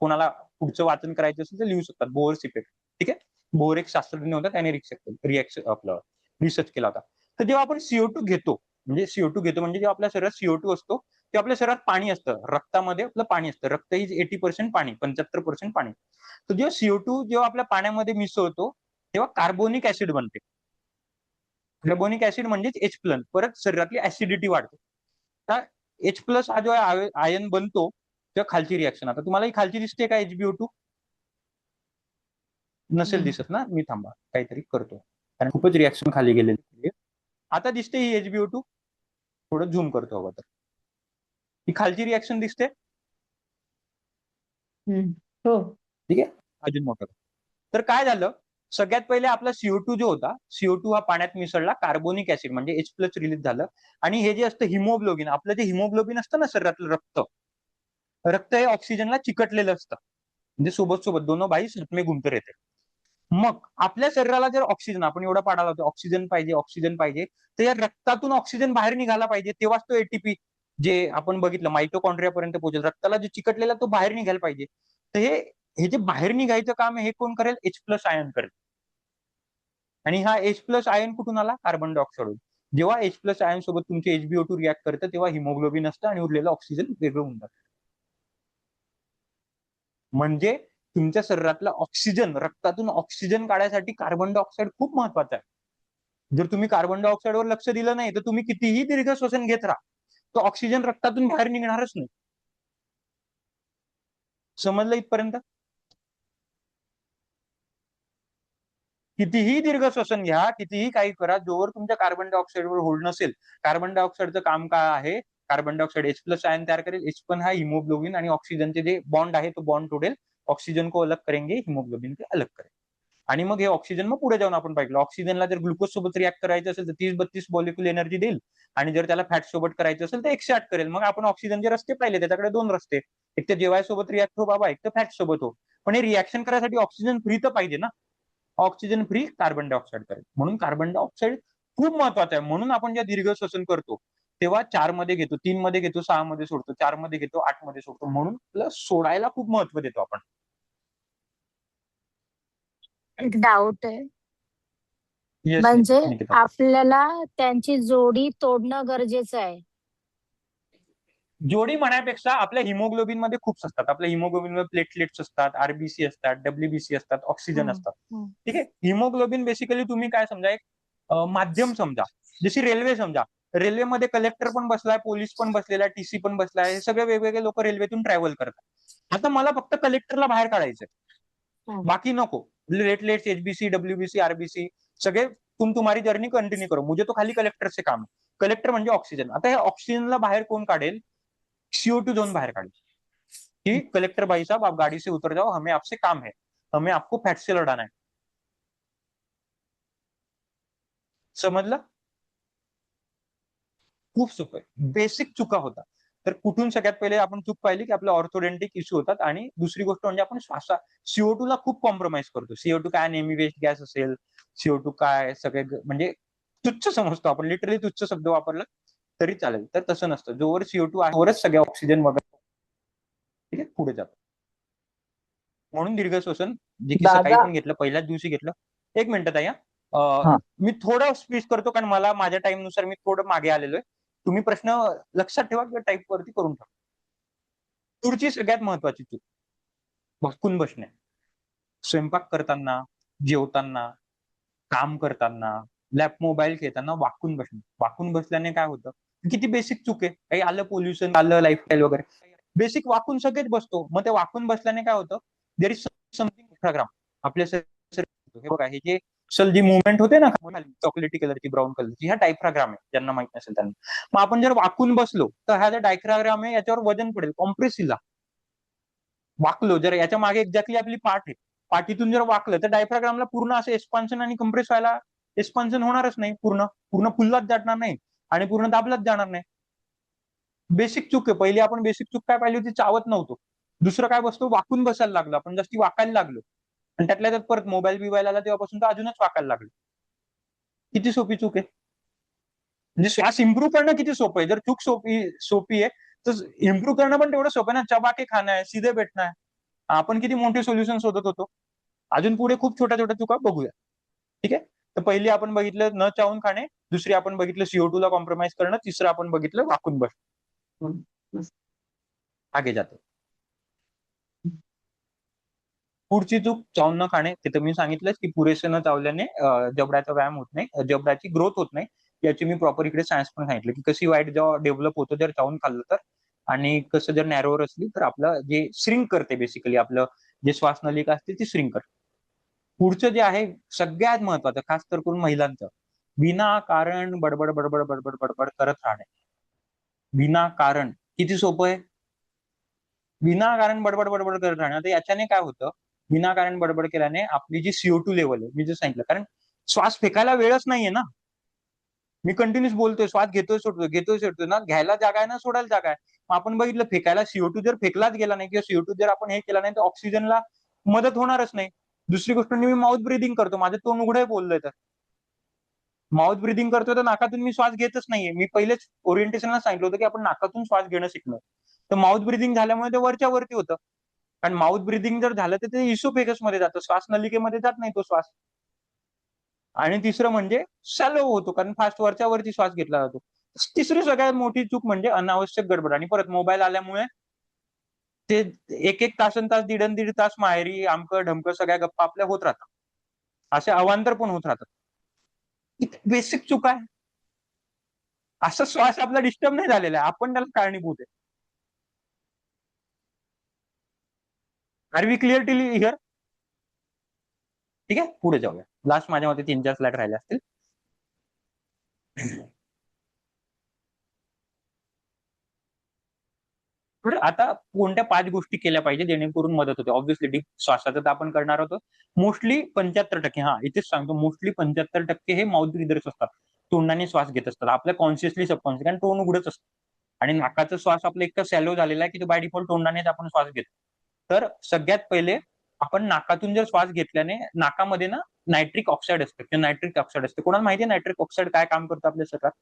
कोणाला पुढचं वाचन करायचं असेल तर लिहू शकतात, बोहर्स इफेक्ट. ठीक आहे. बोहर एक शास्त्रज्ञ होता, त्याने रिसर्च केला होता. तर जेव्हा आपण CO2 घेतो, म्हणजे जेव्हा आपल्या शरीरात CO2 असतो, तेव्हा आपल्या शरीरात पाणी असतं. रक्तामध्ये आपलं पाणी असतं. रक्त इज 80% पाणी, 75% पाणी. तर जेव्हा CO2 आपल्या पाण्यामध्ये मिसळतो, तेव्हा कार्बोनिक ऍसिड बनते. कार्बोनिक ऍसिड म्हणजेच H+, परत शरीरातली ऍसिडिटी वाढते. आता H+ हा जो आयन बनतो तेव्हा खालची रिॲक्शन, आता तुम्हाला ही खालची दिसते का HbO2? नसेल दिसत ना, मी थांबा काहीतरी करतो कारण खूपच रिॲक्शन खाली गेलेली. आता दिसते ही HbO2, थोडं झूम करतो अगोदर. ही खालची रिॲक्शन दिसते, हो. ठीक आहे, अजून मोठं. तर काय झालं, सगळ्यात पहिले आपला CO2 जो होता, CO2 हा पाण्यात मिसळला, कार्बोनिक ऍसिड म्हणजे H+ रिलीज झालं, आणि हे जे असतं हिमोग्लोबिन, आपलं जे हिमोग्लोबिन असतं ना शरीरातलं रक्त हे ऑक्सिजनला चिकटलेलं असतं, म्हणजे सोबत सोबत दोनों भाई साथ में घूमते रहते. मग आपल्या शरीराला जर ऑक्सिजन, आपण एवढा पाडाला होतो ऑक्सिजन पाहिजे, तर या रक्तातून ऑक्सिजन बाहेर निघाला पाहिजे, तेव्हाच तो एटीपी जे आपण बघितलं माइटोकॉन्ड्रिया पर्यंत पोहोचेल, रक्ताला जो चिकटलेला तो बाहेर निघायला पाहिजे. तर हे जे बाहेर निघायचं काम आहे हे कोण करेल? H+ आयन करेल. आणि हा H+ आयन कुठून आला? Carbon dioxide. जेव्हा H+ आयन सोबत तुमचे HbO2 रिॲक्ट करतं तेव्हा हिमोग्लोबिन असतं आणि उरलेलं ऑक्सिजन वेगळं होऊन जातं. म्हणजे तुमच्या शरीरातला ऑक्सिजन, रक्तातून ऑक्सिजन काढायसाठी कार्बन डायऑक्साइड खूप महत्वाचा आहे. जर तुम्ही कार्बन डायऑक्साइडवर लक्ष दिलं नाही तर तुम्ही कितीही दीर्घ श्वसन घेत राहा, तो ऑक्सिजन रक्तातून बाहेर निघणारच नाही. समजलं इथपर्यंत? कितीही दीर्घ श्वसन घ्या, कितीही काही करा, जोवर तुमच्या कार्बन डायऑक्साइडवर होल्ड नसेल. कार्बन डायऑक्साइडचं काम काय आहे? कार्बन डायऑक्साइड H+ आयन तयार करेल, H हा हिमोग्लोबिन आणि ऑक्सिजनचे जे बॉन्ड आहे तो बॉन्ड तोडेल, ऑक्सिजन को अलग करेंगे, हिमोग्लोबिन को अलग करेंगे. आणि मग हे ऑक्सिजन मग पुढे जाऊन आपण पाहिलं, ऑक्सिजनला जर ग्लुकोज सोबत रिॲक्ट करायचं असेल तर 30-32 मॉलिक्यूल एनर्जी देईल, आणि जर त्याला फॅट सोबत करायचं असेल तर 108 करेल. मग आपण ऑक्सिजनचे रस्ते पाहिले, त्याच्याकडे 2 रस्ते, एक तर जेवायसोबत रिॲक्ट हो बाबा, एक तर फॅट सोबत हो. पण हे रिॲक्शन करायसाठी ऑक्सिजन फ्री तर पाहिजे ना, ऑक्सिजन फ्री कार्बन डायऑक्साइड करेल. म्हणून कार्बन डायऑक्साइड खूप महत्वाचं आहे. म्हणून आपण ज्या दीर्घ श्वसन करतो तेव्हा 4 मध्ये घेतो, 3 मध्ये घेतो, 6 मध्ये सोडतो, 4 मध्ये घेतो, 8 मध्ये सोडतो. म्हणून प्लस सोडायला खूप महत्व देतो आपण. एक डाऊट आहे, Yes, म्हणजे निकिता. आपल्याला त्यांची जोडी तोडणं गरजेचं आहे. जोडी म्हणण्यापेक्षा आपल्या हिमोग्लोबिन मध्ये खूप असतात. आपल्या हिमोग्लोबिन मध्ये प्लेटलेट्स असतात, आरबीसी असतात, WBC असतात, ऑक्सिजन असतात. ठीक आहे. हिमोग्लोबिन बेसिकली तुम्ही काय समजा, एक माध्यम समजा, जशी रेल्वे समजा. रेल्वेमध्ये कलेक्टर पण बसलाय, पोलीस पण बसलेला, TC पण बसलाय, हे सगळे वेगवेगळे लोक रेल्वेतून ट्रॅव्हल करतात. आता मला फक्त कलेक्टरला बाहेर काढायचंय, बाकी नको. प्लेटलेट्स, HBC, WBC, RBC सगळे तुम्हारी जर्नी कंटिन्यू करो, मुझे तो खाली कलेक्टर से काम है. कलेक्टर म्हणजे ऑक्सिजन. आता हे ऑक्सिजनला बाहेर कोण काढेल? CO2 जोन बाहेर काढेल की कलेक्टर भाई साहब आप गाड़ी से उतर जाओ, हमें आपसे काम है, हमें आपको फैट से लड़ाना है. समजलं? खूप सोपं आहे. बेसिक चुका होतात. तर कुठून सगळ्यात पहिले आपण चूक पाहिली की आपले ऑर्थोडेंटिक इश्यू होतात, आणि दुसरी गोष्ट म्हणजे आपण CO2 ला खूप कॉम्प्रोमाइज करतो. CO2 काय नेहमी वेस्ट गॅस असेल, CO2 काय सगळे म्हणजे तुच्छ समजतो आपण, लिटरली तुच्छ शब्द वापरला तरी चालेल. तर तसं नसतं. जोवर CO2 आहे तोवरच सगळे ऑक्सिजन वगैरे ठीक आहे पुढे जातो. म्हणून दीर्घ श्वसन जे की सकाळी पण घेतलं, पहिल्याच दिवशी घेतलं. एक मिनिट ताई, मी थोडं स्पीच करतो कारण मला माझ्या टाइम नुसार मी थोडं मागे आलेलो आहे. तुम्ही प्रश्न लक्षात ठेवा किंवा टाईप वरती करून ठेवा. पुढची सगळ्यात महत्वाची चूक, भटकून बसणे. स्वयंपाक करताना, जेवताना, काम करताना, मोबाईल खेळताना वाकून बसणे. वाकून बसल्याने काय होतं? किती बेसिक चूक आहे. काही आलं पोल्युशन, आलं लाईफस्टाईल वगैरे, बेसिक वाकून सगळेच बसतो. मग ते वाकून बसल्याने काय होतं? देर इज समथिंग डायफ्राम आपल्या हे बघा, हे जे जी मुवमेंट होते ना चॉकलेटी कलरची, ब्राऊन कलरची, ह्या डायफ्राग्राम आहे. ज्यांना माहित नसेल त्यांना. मग आपण जर वाकून बसलो तर हा जो डायफ्राग्राम आहे याच्यावर वजन पडेल, कॉम्प्रेसिला. वाकलो जर याच्या मागे एक्झॅक्टली आपली पाठ आहे, पाठीतून जर वाकलं तर डायफ्राग्रामला पूर्ण असं एक्सपान्शन आणि कम्प्रेस व्हायला एक्सपान्शन होणारच नाही, पूर्ण फुललाच जाणार नाही आणि पूर्ण दाबलाच जाणार नाही. बेसिक चूक आहे. पहिली आपण बेसिक चूक काय पाहिली होती? चावत नव्हतो. दुसरं काय बसतो? वाकून बसायला लागलो आपण, जास्ती वाकायला लागलो, आणि त्यातल्या त्यात परत मोबाईल बिबाईल आला तेव्हापासून तर अजूनच वाकायला लागलो. किती सोपी चूक आहे. म्हणजे श्वास इम्प्रूव्ह करणं किती सोपं आहे. जर चूक सोपी आहे तर इम्प्रूव्ह करणं पण तेवढं सोपं आहे ना. चबाके खाणं आहे, सीधे बैठणं आहे. आपण किती मोठे सोल्युशन शोधत होतो. अजून पुढे खूप छोट्या छोट्या चुका बघूया. ठीक आहे. तर पहिली आपण बघितलं न चावून खाणे, दुसरी आपण बघितलं CO2 ला कॉम्प्रोमाइज करणं, तिसरं आपण बघितलं वाकून बस. आगे जाते. पुढची चूक चावून न खाणे. ते तर मी सांगितलंच की पुरेसे न चावल्याने जबड्याचा व्यायाम होत नाही, जबड्याची ग्रोथ होत नाही. याची मी प्रॉपर इकडे सायन्स पण सांगितलं की कशी वाईट जेव्हा डेव्हलप होतं जर चावून खाल्लं तर, आणि कसं जर नॅरोवर असली तर आपलं जे श्रिंक करते बेसिकली आपलं जे श्वासनलिका असते ती श्रिंक करते. पुढचं जे आहे सगळ्यात महत्वाचं, खास तर करून महिलांचं, विनाकारण बडबड बडबड बडबड बडबड करत राहणे. विनाकारण किती सोपं आहे. विनाकारण बडबड बडबड करत राहणं. तर याच्याने काय होतं, विनाकारण बडबड केल्याने आपली जी CO2 लेवल आहे, मी जे सांगितलं, कारण श्वास फेकायला वेळच नाहीये ना. मी कंटिन्युअस बोलतोय, श्वास घेतोय सोडतोय ना, घ्यायला जागा आहे ना, सोडायला जागा आहे. मग आपण बघितलं फेकायला CO2 जर फेकलाच गेला नाही किंवा CO2 जर आपण हे केला नाही तर ऑक्सिजनला मदत होणारच नाही. दुसरी गोष्ट मी माउथ ब्रिदिंग करतो, माझं तोंड उघडं बोललोय तर माउथ ब्रिदिंग करतोय तर नाकातून मी श्वास घेतच नाहीये. मी पहिलेच ओरिएंटेशनला सांगितलं होतं की आपण नाकातून श्वास घेणं शिकणं. तर माउथ ब्रिदिंग झाल्यामुळे ते वरच्या वरती होतं. कारण माउथ ब्रिदिंग जर झालं तर ते इसोफेगस मध्ये जातं, श्वासनलिकेमध्ये जात नाही तो श्वास. आणि तिसरं म्हणजे शॅलो होतो, कारण फास्ट वरच्या वरती श्वास घेतला जातो. तिसरी सगळ्यात मोठी चूक म्हणजे अनावश्यक गडबड. आणि परत मोबाईल आल्यामुळे ते एक तासन तास दीड तास माहेरी आमकं ढमकं सगळ्या गप्पा आपल्या होत राहतात, असे अवांतर पण होत राहतात. बेसिक चूक आहे. असा श्वास आपला डिस्टर्ब नाही झालेला आहे, आपण त्याला कारणीभूत आहे. Are we clear till here? ठीक आहे, पुढे जाऊया. लास्ट माझ्या मते 3-4 स्लाइड राहिले असतील. आता कोणत्या 5 गोष्टी केल्या पाहिजे जेणेकरून मदत होते. ऑब्व्हियसली डीप श्वासाचं तर आपण करणार होतो. मोस्टली 75%, हा इथेच सांगतो, मोस्टली 75% हे माउथ ब्रीदर्स असतात, तोंडाने श्वास घेत असतात. आपल्या कॉन्शियसली सबकॉन्शियस, कारण तोंड उघडच असतं आणि नाकाचा श्वास आपला इतका सॅलो झालेला आहे की तो बाय डिफॉल्ट तोंडानेच आपण श्वास घेतो. तर सगळ्यात पहिले आपण नाकातून जर श्वास घेतल्याने नाकामध्ये ना नायट्रिक ऑक्साईड असतं किंवा नायट्रिक ऑक्साईड असते. कोणाला माहिती आहे नायट्रिक ऑक्साईड काय काम करतं आपल्या शरीरात?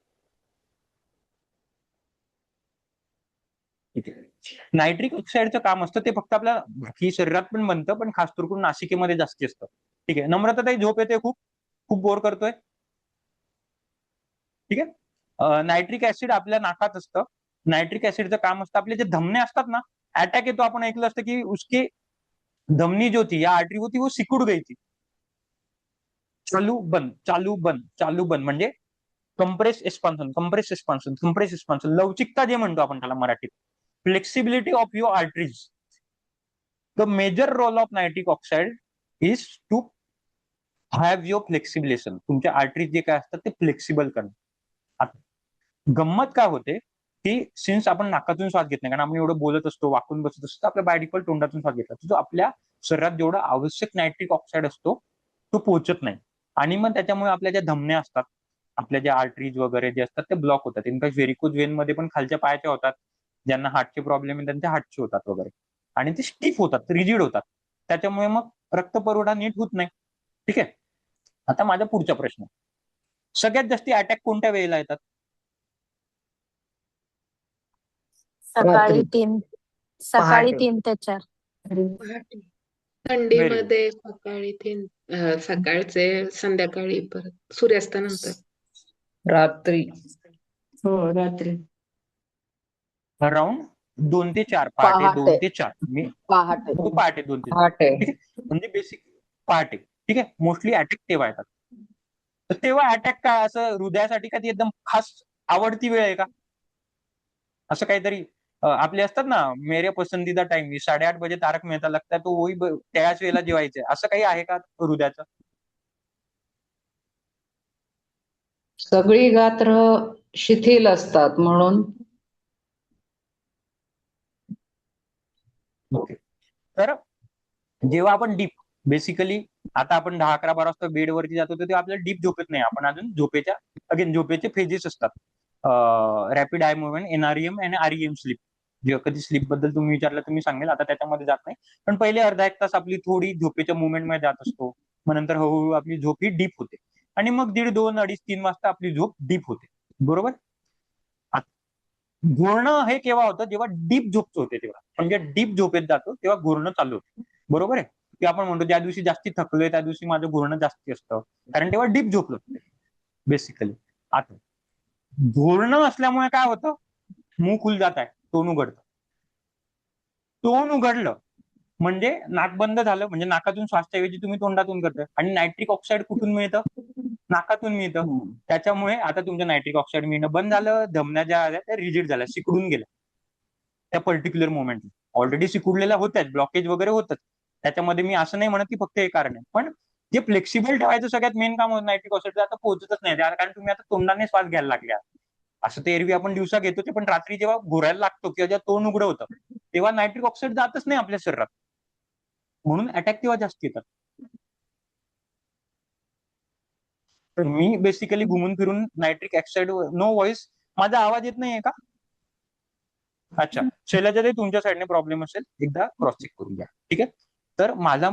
नायट्रिक ऑक्साईडचं काम असतं ते फक्त आपल्या बाकी शरीरात पण बनतं, पण खास करून नासिकेमध्ये जास्ती असतं. ठीक आहे, नम्रताताई झोप येते, खूप खूप बोर करतोय. ठीक आहे, नायट्रिक ऍसिड आपल्या नाकात असतं. नायट्रिक ऍसिडचं काम असतं, आपले जे धमने असतात ना, अटॅक येतो, आपण ऐकलं असतं की उसकी धमनी जो थी या आर्टरी होती वो सिकुड़ गई थी. चालू बंद चालू बंद चालू बंद म्हणजे compress expansion, compress expansion, compress expansion, लवचिकता जे म्हणतो आपण त्याला मराठीत. Flexibility of your arteries. The major role of nitric oxide is to have your flexibilation. तुमच्या आर्टरीज जे काय असतात ते फ्लेक्सिबल करणं. गंमत काय होते की सिन्स आपण नाकातून श्वास घेत नाही, कारण आपण एवढं बोलत असतो, वाकून बसत असतो, आपल्या बाय डिफॉल्ट तोंडातून श्वास घेतला, जो आपल्या शरीरात जेवढा आवश्यक नायट्रिक ऑक्साईड असतो तो पोहोचत नाही. आणि मग त्याच्यामुळे आपल्या ज्या धमन्या असतात, आपल्या ज्या आर्टरीज वगैरे जे असतात ते ब्लॉक होतात. इनफॅक्ट व्हेरिकोज वेन मध्ये पण खालच्या पायाच्या होतात, ज्यांना हार्टचे प्रॉब्लेम आहे त्यांच्या हार्टचे होतात वगैरे, आणि ते स्टिफ होतात, रिजिड होतात. त्याच्यामुळे मग रक्तपुरवठा नीट होत नाही. ठीक आहे, आता माझा पुढचा प्रश्न, सगळ्यात जास्त अटॅक कोणत्या वेळेला येतात? सकाळी 3 ते 4. थंडीमध्ये सकाळचे संध्याकाळी परत सूर्यास्तानंतर. रात्री. हो रात्री. अराउंड 2 ते 4, पहाटे 2 ते 4. मी पहाटे. पहाटे 2 ते 4. पहाटे. ठीक आहे, म्हणजे बेसिक पहाटे. ठीक आहे, मोस्टली अटॅक तेव्हा येतात. तर तेव्हा अटॅक काय असं हृदयासाठी का ती एकदम खास आवडती वेळ आहे का? असं काहीतरी आपले असतात ना, मेरे पसंदीदा टाइम 8:30 बजे तारक मेहता लगता है तो वही त्याच वेळेला जेवायचंय, असं काही आहे का हृदयाचं? सगळी गात्र शिथिल असतात म्हणून. ओके, तर जेव्हा आपण डीप बेसिकली आता आपण 10-11-12 वाजता बेडवरती जातो तर तेव्हा आपल्याला डीप झोपेत नाही, आपण अजून झोपेचे फेजेस असतात. रॅपिड आय मुवमेंट, NREM आणि REM स्लीप. जेव्हा कधी स्लीप बद्दल तुम्ही विचारलं तर मी सांगेल, आता त्याच्यामध्ये जात नाही. पण पहिले अर्धा एक तास आपली थोडी झोपेच्या मुवमेंट मध्ये जात असतो, मग नंतर हळूहळू आपली झोप ही डीप होते, आणि मग 1:30, 2, 2:30, 3 वाजता आपली झोप डीप होते. बरोबर? घोरणं हे केव्हा होतं? जेव्हा डीप झोप होते तेव्हा, म्हणजे डीप झोपेत जातो तेव्हा घोरणं चालू होतं. बरोबर आहे? की आपण म्हणतो ज्या दिवशी जास्ती थकलोय त्या दिवशी माझं घोरणं जास्ती असतं, कारण तेव्हा डीप झोपलो बेसिकली. आता घोरणं असल्यामुळे काय होतं? मुंह खुल जात आहे, तोंड उघडतं. तोंड उघडलं म्हणजे नाक बंद झालं म्हणजे नाकातून श्वासच्या ऐवजी तुम्ही तोंडातून करताय. आणि नायट्रिक ऑक्साईड कुठून मिळतं? नाकातून मिळतं. त्याच्यामुळे आता तुमचं नायट्रिक ऑक्साईड मिळणं बंद झालं. धमन्या ज्या आल्या त्या रिजिड झाल्या, सिकुडून गेल्या त्या पर्टिक्युलर मोमेंट. ऑलरेडी सिकुडलेल्या होत्याच, ब्लॉकेज वगैरे होतच. त्याच्यामध्ये मी असं नाही म्हणत की फक्त हे कारण आहे, पण जे फ्लेक्सिबल ठेवायचं सगळ्यात मेन काम होतं नायट्रिक ऑक्साईड आता पोहोचतच नाही, कारण तुम्ही आता तोंडाने श्वास घ्यायला लागल्या. असं ते एरवी आपण दिवसा घेतो ते, पण रात्री जेव्हा घोरायला लागतो किंवा जेव्हा तोंड उघडं होतं तेव्हा नायट्रिक ऑक्साईड जातच नाही आपल्या शरीरात, म्हणून अटॅक तेव्हा जास्त येतात. तर मी बेसिकली घुमून फिरून नायट्रिक ऑक्साईड, नो व्हॉइस, माझा आवाज येत नाहीये का? अच्छा, शैलजा, तुमच्या साईडने प्रॉब्लेम असेल एकदा क्रॉस चेक करून घ्या, ठीक आहे. तर माझा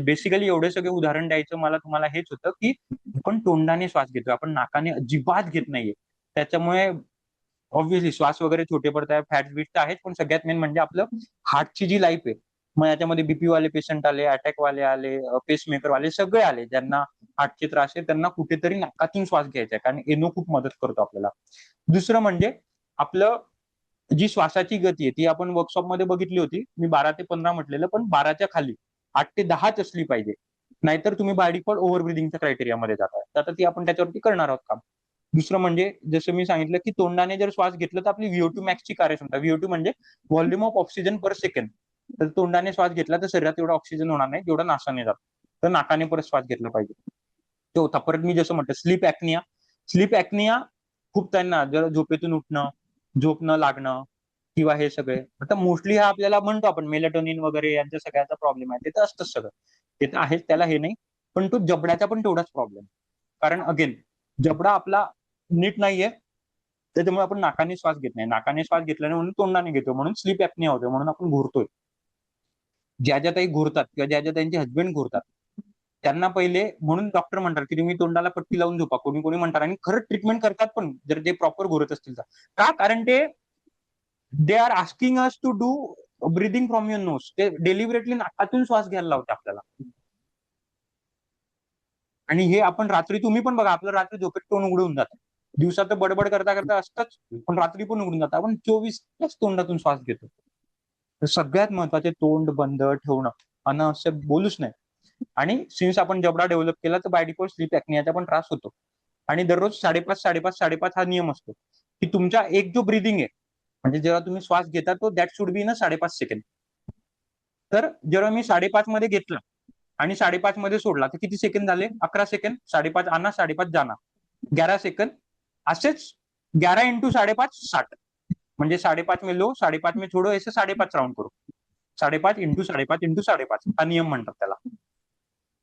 बेसिकली एवढे सगळे उदाहरण द्यायचं मला तुम्हाला हेच होतं की आपण तोंडाने श्वास घेतोय, आपण नाकाने अजिबात घेत नाहीये. त्याच्यामुळे ऑब्व्हियसली श्वास वगैरे छोटे पडत आहे, फॅट बीट तर आहेच, पण सगळ्यात मेन म्हणजे आपलं हार्टची जी लाईफ आहे. मग याच्यामध्ये बीपी वाले पेशंट आले, अटॅक वाले आले, पेसमेकर वाले सगळे आले, ज्यांना हार्टचे त्रास आहे त्यांना कुठेतरी नाकातून श्वास घ्यायचा आहे, कारण एनो खूप मदत करतो आपल्याला. दुसरं म्हणजे आपलं जी श्वासाची गती आहे ती आपण वर्कशॉपमध्ये बघितली होती. मी 12 ते 15 म्हटलेलं, पण 12च्या खाली 8 ते 10 असली पाहिजे, नाहीतर तुम्ही बाय डिफॉल्ट ओव्हर ब्रिदिंगच्या क्रायटेरियामध्ये जाताय. तर आता ती आपण त्याच्यावरती करणार आहोत काम. दुसरं म्हणजे जसं मी सांगितलं की तोंडाने जर श्वास घेतलं तर आपली VO2 मॅक्सची कार्यक्षमता, VO2 म्हणजे volume of oxygen per second. तर तोंडाने श्वास घेतला तर शरीरात एवढा ऑक्सिजन होणार नाही जेवढा नाकाने जातो. तर नाकाने परत श्वास घेतला पाहिजे. तो होता. परत मी जसं म्हटलं स्लीप ऍक्निया खूप त्यांना जर झोपेतून उठणं, झोप न लागणं किंवा हे सगळे, आता मोस्टली हा आपल्याला म्हणतो आपण मेलेटोनिन वगैरे यांच्या सगळ्याचा प्रॉब्लेम आहे, ते तर असतंच सगळं, ते तर आहेच, त्याला हे नाही. पण तो जबड्याचा पण तेवढाच प्रॉब्लेम, कारण अगेन जबडा आपला नीट नाहीये, त्याच्यामुळे आपण नाकाने श्वास घेत नाही. नाकाने श्वास घेतल्याने म्हणून तोंडाने घेतो, म्हणून स्लीप ऍप्निया होते, म्हणून आपण घोरतोय. ज्या ज्या ताई घोरतात किंवा ज्या ज्या त्यांचे हसबंड घोरतात त्यांना पहिले, म्हणून डॉक्टर म्हणतात की तुम्ही तोंडाला पट्टी लावून झोपा, कोणी कोणी म्हणतात, आणि खरंच ट्रीटमेंट करतात पण, जर ते प्रॉपर घोरत असतील तर. का? कारण they are asking us to do breathing from your nose. ते डेलिबरेटली नाकातून श्वास घ्यायला लावते आपल्याला. आणि हे आपण रात्री, तुम्ही पण बघा, आपलं रात्री झोपेत तोंड उघडून जातं. दिवसात तर बडबड करता करता असतंच, पण रात्री पण उघडून जातं. आपण 24 तास तोंडातून श्वास घेतो. तर सगळ्यात महत्वाचे तोंड बंद ठेवणं, अनावश्यक बोलूच नाही. आणि सिन्स आपण जबडा डेव्हलप केला तर बाय डिफॉल्ट स्लीप ऍक्नियाचा पण त्रास होतो. आणि दररोज 5.5 हा नियम असतो की तुमचा एक जो ब्रिदिंग आहे, म्हणजे जेव्हा तुम्ही श्वास घेता तो that should be in 5.5 second. तर जेव्हा मी 5.5 मध्ये घेतला आणि 5.5 मध्ये सोडला तर किती सेकंड झाले? 11 सेकंड. 5.5 आना, 5.5 जाना, 11 सेकंड. असेच 11 इंटू 5.5 60, म्हणजे 5.5 में लो, 5.5 में छोडो, ऐसे 5.5 राउंड करो. 5.5 इंटू 5.5 इंटू 5.5 हा नियम म्हणतात त्याला.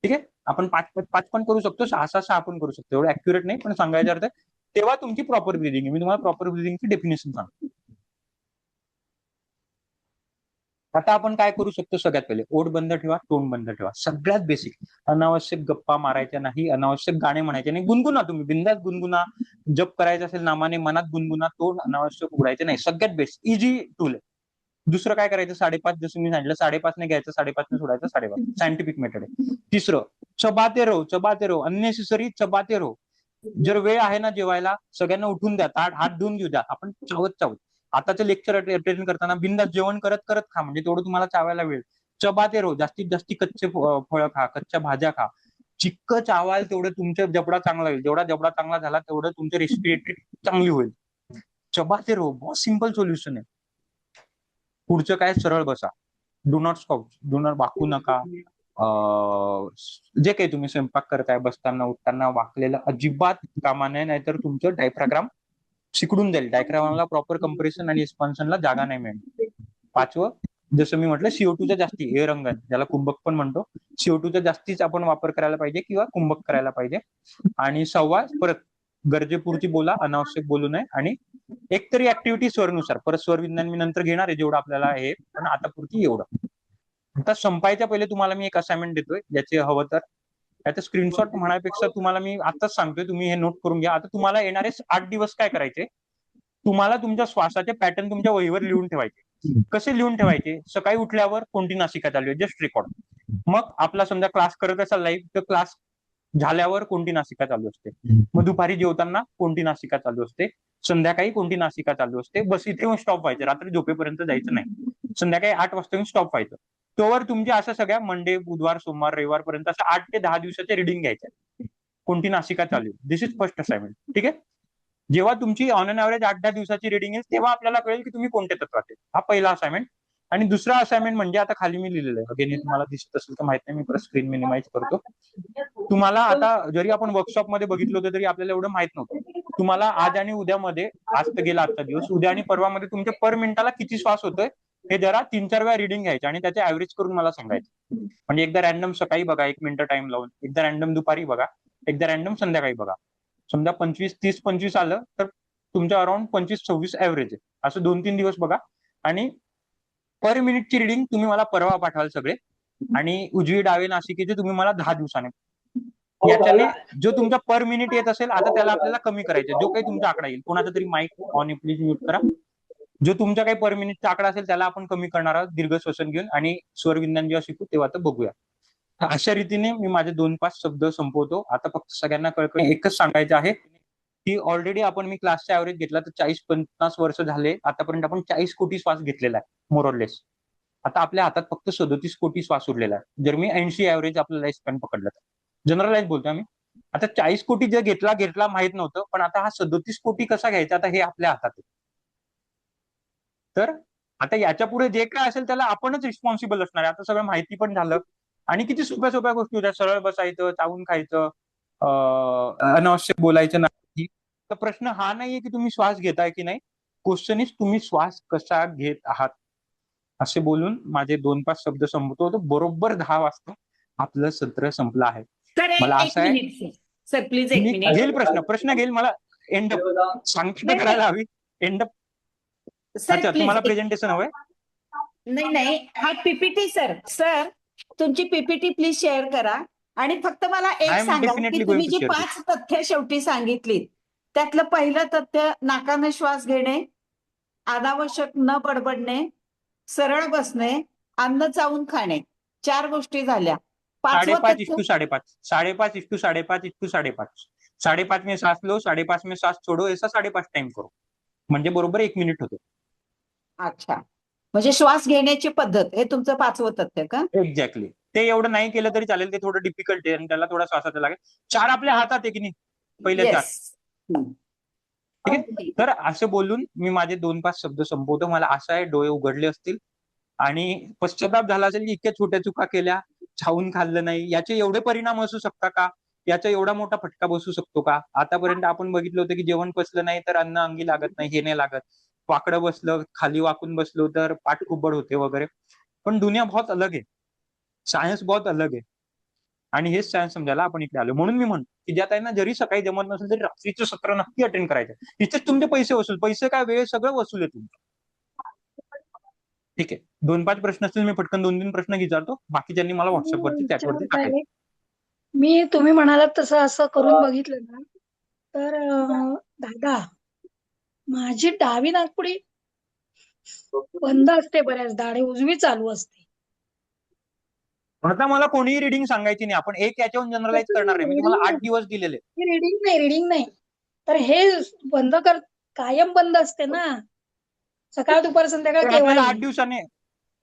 ठीक आहे, आपण 5 पण करू शकतो, 6 पण करू शकतो. एवढं ऍक्युरेट नाही, पण सांगायचा अर्थ तेव्हा तुमची प्रॉपर ब्रिदिंग आहे. मी तुम्हाला प्रॉपर ब्रिदिंगची डेफिनेशन सांगतो. आता आपण काय करू शकतो? सगळ्यात पहिले ओठ बंद ठेवा, तोंड बंद ठेवा. सगळ्यात बेसिक. अनावश्यक गप्पा मारायच्या नाही, अनावश्यक गाणे म्हणायचे नाही. गुणगुणा, तुम्ही बिंदास गुणगुणा. जप करायचं असेल नामाने, मनात गुणगुणा. तोंड अनावश्यक उघडायचे नाही. सगळ्यात बेस्ट इझी टूल आहे. दुसरं काय करायचं? 5.5 जसं मी सांगितलं, 5.5 ने घ्यायचं, 5.5 ने सोडायचं, 5.5 सायंटिफिक मेथड आहे. तिसरं, चबाते रहो, अननेसेसरी चबाते रहो. जर वेळ आहे ना जेवायला, सगळ्यांना उठून द्या, हात धुवून घेऊ द्या, आपण चावत. आताचं लेक्चर अटेंड करताना बिंदास जेवण करत खा, म्हणजे तेवढं तुम्हाला चावायला वेळ. चबाते रहो, जास्तीत जास्त कच्चे फळं खा, कच्च्या भाज्या खा. जितकं चावाल तेवढं तुमचा जबडा चांगला होईल. जेवढा जबडा चांगला झाला तेवढं तुमचं रेस्पिरेटरी चांगली होईल. चबाते रहो, बहुत सिंपल सोल्युशन आहे. पुढचं काय? सरळ बसा. डू नॉट स्काउच, डू नॉट वाकू नका. जे काही तुम्ही स्वयंपाक करताय, बसताना उठताना वाकलेलं अजिबात कामा नये, नाहीतर तुमचं डायफ्राग्राम सिकुडून जाईल. डायफ्राग्रामला प्रॉपर कंप्रेशन आणि एक्सपान्शनला जागा नाही मिळणार. 5वं, जसं मी म्हटलं, CO2च्या जास्ती, हे रंग ज्याला कुंभक पण म्हणतो, CO2चा जास्तीच आपण वापर करायला पाहिजे किंवा कुंभक करायला पाहिजे. आणि 6वा, परत गरजेपुरती बोला, अनावश्यक बोलू नये. आणि एकतरी ऍक्टिव्हिटी स्वरनुसार, परत स्वर विज्ञान मी नंतर घेणार आहे जेवढं आपल्याला आहे, पण आता पुरती एवढं. आता संपायच्या पहिले तुम्हाला मी एक असाइनमेंट देतोय, ज्याचे हवं तर याचं स्क्रीनशॉट म्हणण्यापेक्षा तुम्हाला मी आताच सांगतोय, तुम्ही हे नोट करून घ्या. आता तुम्हाला येणारे 8 दिवस काय करायचे? तुम्हाला तुमच्या श्वासाचे पॅटर्न तुमच्या वहीवर लिहून ठेवायचे. कसे लिहून ठेवायचे? सकाळी उठल्यावर कोणती नासिका चालू आहे, जस्ट रेकॉर्ड. मग आपला समजा क्लास करत असाल लाईव्ह, तर क्लास झाल्यावर कोणती नासिका चालू असते. मग दुपारी जेवताना कोणती नासिका चालू असते, संध्याकाळी कोणती नासिका चालू असते. बस इथे येऊन स्टॉप व्हायचं. रात्री झोपेपर्यंत जायचं नाही. संध्याकाळी 8 वाजता येऊन स्टॉप व्हायचं. तोवर तुमची अशा सगळ्या मंडे, बुधवार, सोमवार, रविवार पर्यंत असं 8 ते 10 दिवसाच्या रिडिंग घ्यायच्या. कोणती नासिका चालू आहे. दिस इज फर्स्ट असाइनमेंट. ठीक आहे. जेव्हा तुमची ऑन अन ऍव्हरेज 8-10 दिवसाची रिडिंग येईल तेव्हा आपल्याला कळेल की तुम्ही कोणत्या तत्वात आहे. हा पहिला असाइनमेंट. आणि दुसरा असाइनमेंट म्हणजे आता खाली मी लिहिलेलं आहे. अगेन तुम्हाला दिसत असेल तर माहित नाही, मी परत स्क्रीन मिनिमाइज करतो. तुम्हाला आता जरी आपण वर्कशॉप मध्ये बघितलं होतं तरी आपल्याला एवढं माहित नव्हतं. तुम्हाला आज आणि उद्यामध्ये, आज तर गेला आजचा दिवस, उद्या आणि परवामध्ये तुमच्या पर मिनिटाला किती श्वास होतोय हे जरा 3-4 वेळा रिडिंग घ्यायचे आणि त्याचे ऍव्हरेज करून मला सांगायचं. म्हणजे एकदा रॅन्डम सकाळी बघा 1 मिनिट टाइम लावून, एकदा रॅन्डम दुपारी बघा, एकदा रॅन्डम संध्याकाळी बघा. समजा 25-30-25 आलं तर तुमच्या अराउंड 25-26 ऍव्हरेज आहे. असं 2-3 दिवस बघा आणि पर मिनिटची रिडिंग तुम्ही मला परवा पाठवाल सगळे, आणि उजवी डावे नासिकेचे तुम्ही मला 10 दिवसाने. याच्याने जो तुमचा पर मिनिट येत असेल आता त्याला आपल्याला कमी करायचं. जो काही तुमचा आकडा येईल, कोणाचा तरी माईक ऑन प्लीज म्यूट करा. जो तुमचा काही पर मिनिटचा आकडा असेल त्याला आपण कमी करणार आहोत दीर्घ श्वसन घेऊन, आणि स्वर विज्ञान जेव्हा शिकू तेव्हा तर बघूया. अशा रीतीने मी माझे 2-5 शब्द संपवतो. आता फक्त सगळ्यांना कळकळ एकच सांगायचं आहे की ऑलरेडी आपण, मी क्लासचा ऍव्हरेज घेतला तर 40-50 वर्ष झाले आतापर्यंत आपण 40 कोटी श्वास घेतलेला आहे मोरलेस. आता आपल्या हातात फक्त 37 कोटी श्वास उरलेला आहे. जर मी 80 ऍव्हरेज आपलं लाईफ स्पॅन पकडलं तर, जनरलाइज बोलतोय आम्ही. आता 40 कोटी जे घेतला माहित नव्हतं, पण आता हा 37 कोटी कसा घ्यायचा आता हे आपल्या हातात आहे. तर आता याच्या पुढे जे काय असेल त्याला आपणच रिस्पॉन्सिबल असणार आहे. आता सगळं माहिती पण झालं आणि किती सोप्या सोप्या गोष्टी होत्या. सरळ बसायचं, चावून खायचं, अनावश्यक बोलायचं नाही. तर प्रश्न हा नाहीये की तुम्ही श्वास घेताय की नाही, क्वेश्चन इज तुम्ही श्वास कसा घेत आहात. असे बोलून माझे 2-5 शब्द संपवतो. बरोबर 10 वाजता आपलं सत्र संपलं आहे. मला असं आहे, सर प्लीज एक मिनिट घेईल प्रश्न घेईल. मला एंड सांगता करायला हवी. एंड अच्छा, तुम्हाला प्रेझेंटेशन हवंय? नाही, हा पीपीटी सर तुमची पीपीटी प्लीज शेअर करा. आणि फक्त मला एक सांगा की तुम्ही जी 5 तथ्य शेवटी सांगितलीत त्यातलं पहिलं तथ्य, नाकाने श्वास घेणे, अनावश्यक न बडबडणे, सरळ बसणे, अन्न चावून खाणे, 4 गोष्टी झाल्या. 5.5:5.5 5.5:5.5 5.5 में सांस लो, 5.5 में सांस छोड़ो, ऐसा 5.5 टाइम करो. म्हणजे बरोबर 1 मिनिट होतो. अच्छा, म्हणजे श्वास घेण्याची पद्धत हे तुमचं 5वं तथ्य का? एक्झॅक्टली. ते एवढं नाही केलं तरी चालेल, ते थोडं डिफिकल्ट आहे आणि त्याला थोडा श्वासाचा लागेल. 4 आपल्या हातात आहे की नाही, पहिल्या 4. ठीक आहे. तर असं बोलून मी माझे 2-5 शब्द संपवतो. मला असं आहे, डोळे उघडले असतील आणि पश्चाताप झाला असेल की इतक्या छोट्या चुका केल्या, छावून खाल्लं नाही, याचे एवढे परिणाम असू शकता का, याचा एवढा मोठा फटका बसू शकतो का. आतापर्यंत आपण बघितलं होतं की जेवण पचलं नाही तर अन्न अंगी लागत नाही, हे नाही लागत. वाकडं बसलं, खाली वाकून बसलो तर पाठ उबड होते वगैरे. पण दुनिया बहुत अलग आहे, सायन्स बहुत अलग आहे, आणि हेच सायन्स समजायला आपण इकडे आलो. म्हणून मी म्हणतो की ज्या ताईंना जरी सकाळी जमत नसेल तरी रात्रीचं सत्र नक्की अटेंड करायचं. इथेच तुमचे पैसे वसूल, पैसे काय वेळ सगळं वसूल आहे तुमचं. ठीक आहे. 2-5 प्रश्न असतील, मी पटकन 2-3 प्रश्न विचारतो, बाकीच्यांनी मला व्हॉट्सअपवरती चॅटवरती टाकायचं. तुम्ही म्हणालात तसं असं करून बघितलं ना तर दादा, माझी डावी नाकपुडी बंद असते बऱ्याचदा आणि उजवी चालू असते. आता मला कोणीही रिडिंग सांगायची नाही, आपण एक याच्याहून जनरलाइज करणार नाही. मी तुम्हाला 8 दिवस दिलेले. रिडिंग नाही तर हे बंद कर, कायम बंद असते ना, सकाळ दुपार संध्याकाळ केव्हा.